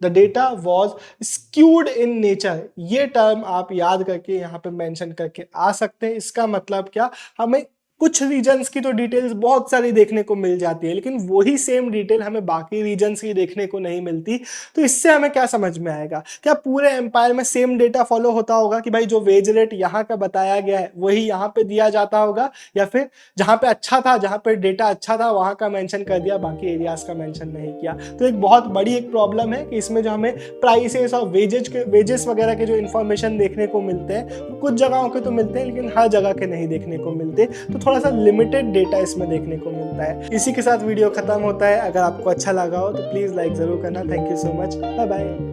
the data was skewed in nature, ये टर्म आप याद करके यहाँ पे मेंशन करके आ सकते हैं। इसका मतलब क्या, हमें कुछ रीजन्स की तो डिटेल्स बहुत सारी देखने को मिल जाती है, लेकिन वही सेम डिटेल हमें बाकी रीजन्स की देखने को नहीं मिलती। तो इससे हमें क्या समझ में आएगा, क्या पूरे एम्पायर में सेम डेटा फॉलो होता होगा कि भाई जो वेज रेट यहाँ का बताया गया है वही यहाँ पे दिया जाता होगा, या फिर जहाँ पे अच्छा था, जहाँ पे डेटा अच्छा था वहाँ का मेंशन कर दिया, बाकी एरियाज का मेंशन नहीं किया। तो एक बहुत बड़ी एक प्रॉब्लम है कि इसमें जो हमें प्राइसेस और वेजेस वगैरह के जो इन्फॉर्मेशन देखने को मिलते हैं कुछ जगहों के तो मिलते हैं, लेकिन हर जगह के नहीं देखने को मिलते। तो थोड़ा सा लिमिटेड डेटा इसमें देखने को मिलता है। इसी के साथ वीडियो खत्म होता है। अगर आपको अच्छा लगा हो तो प्लीज लाइक जरूर करना। Thank you so much, bye bye.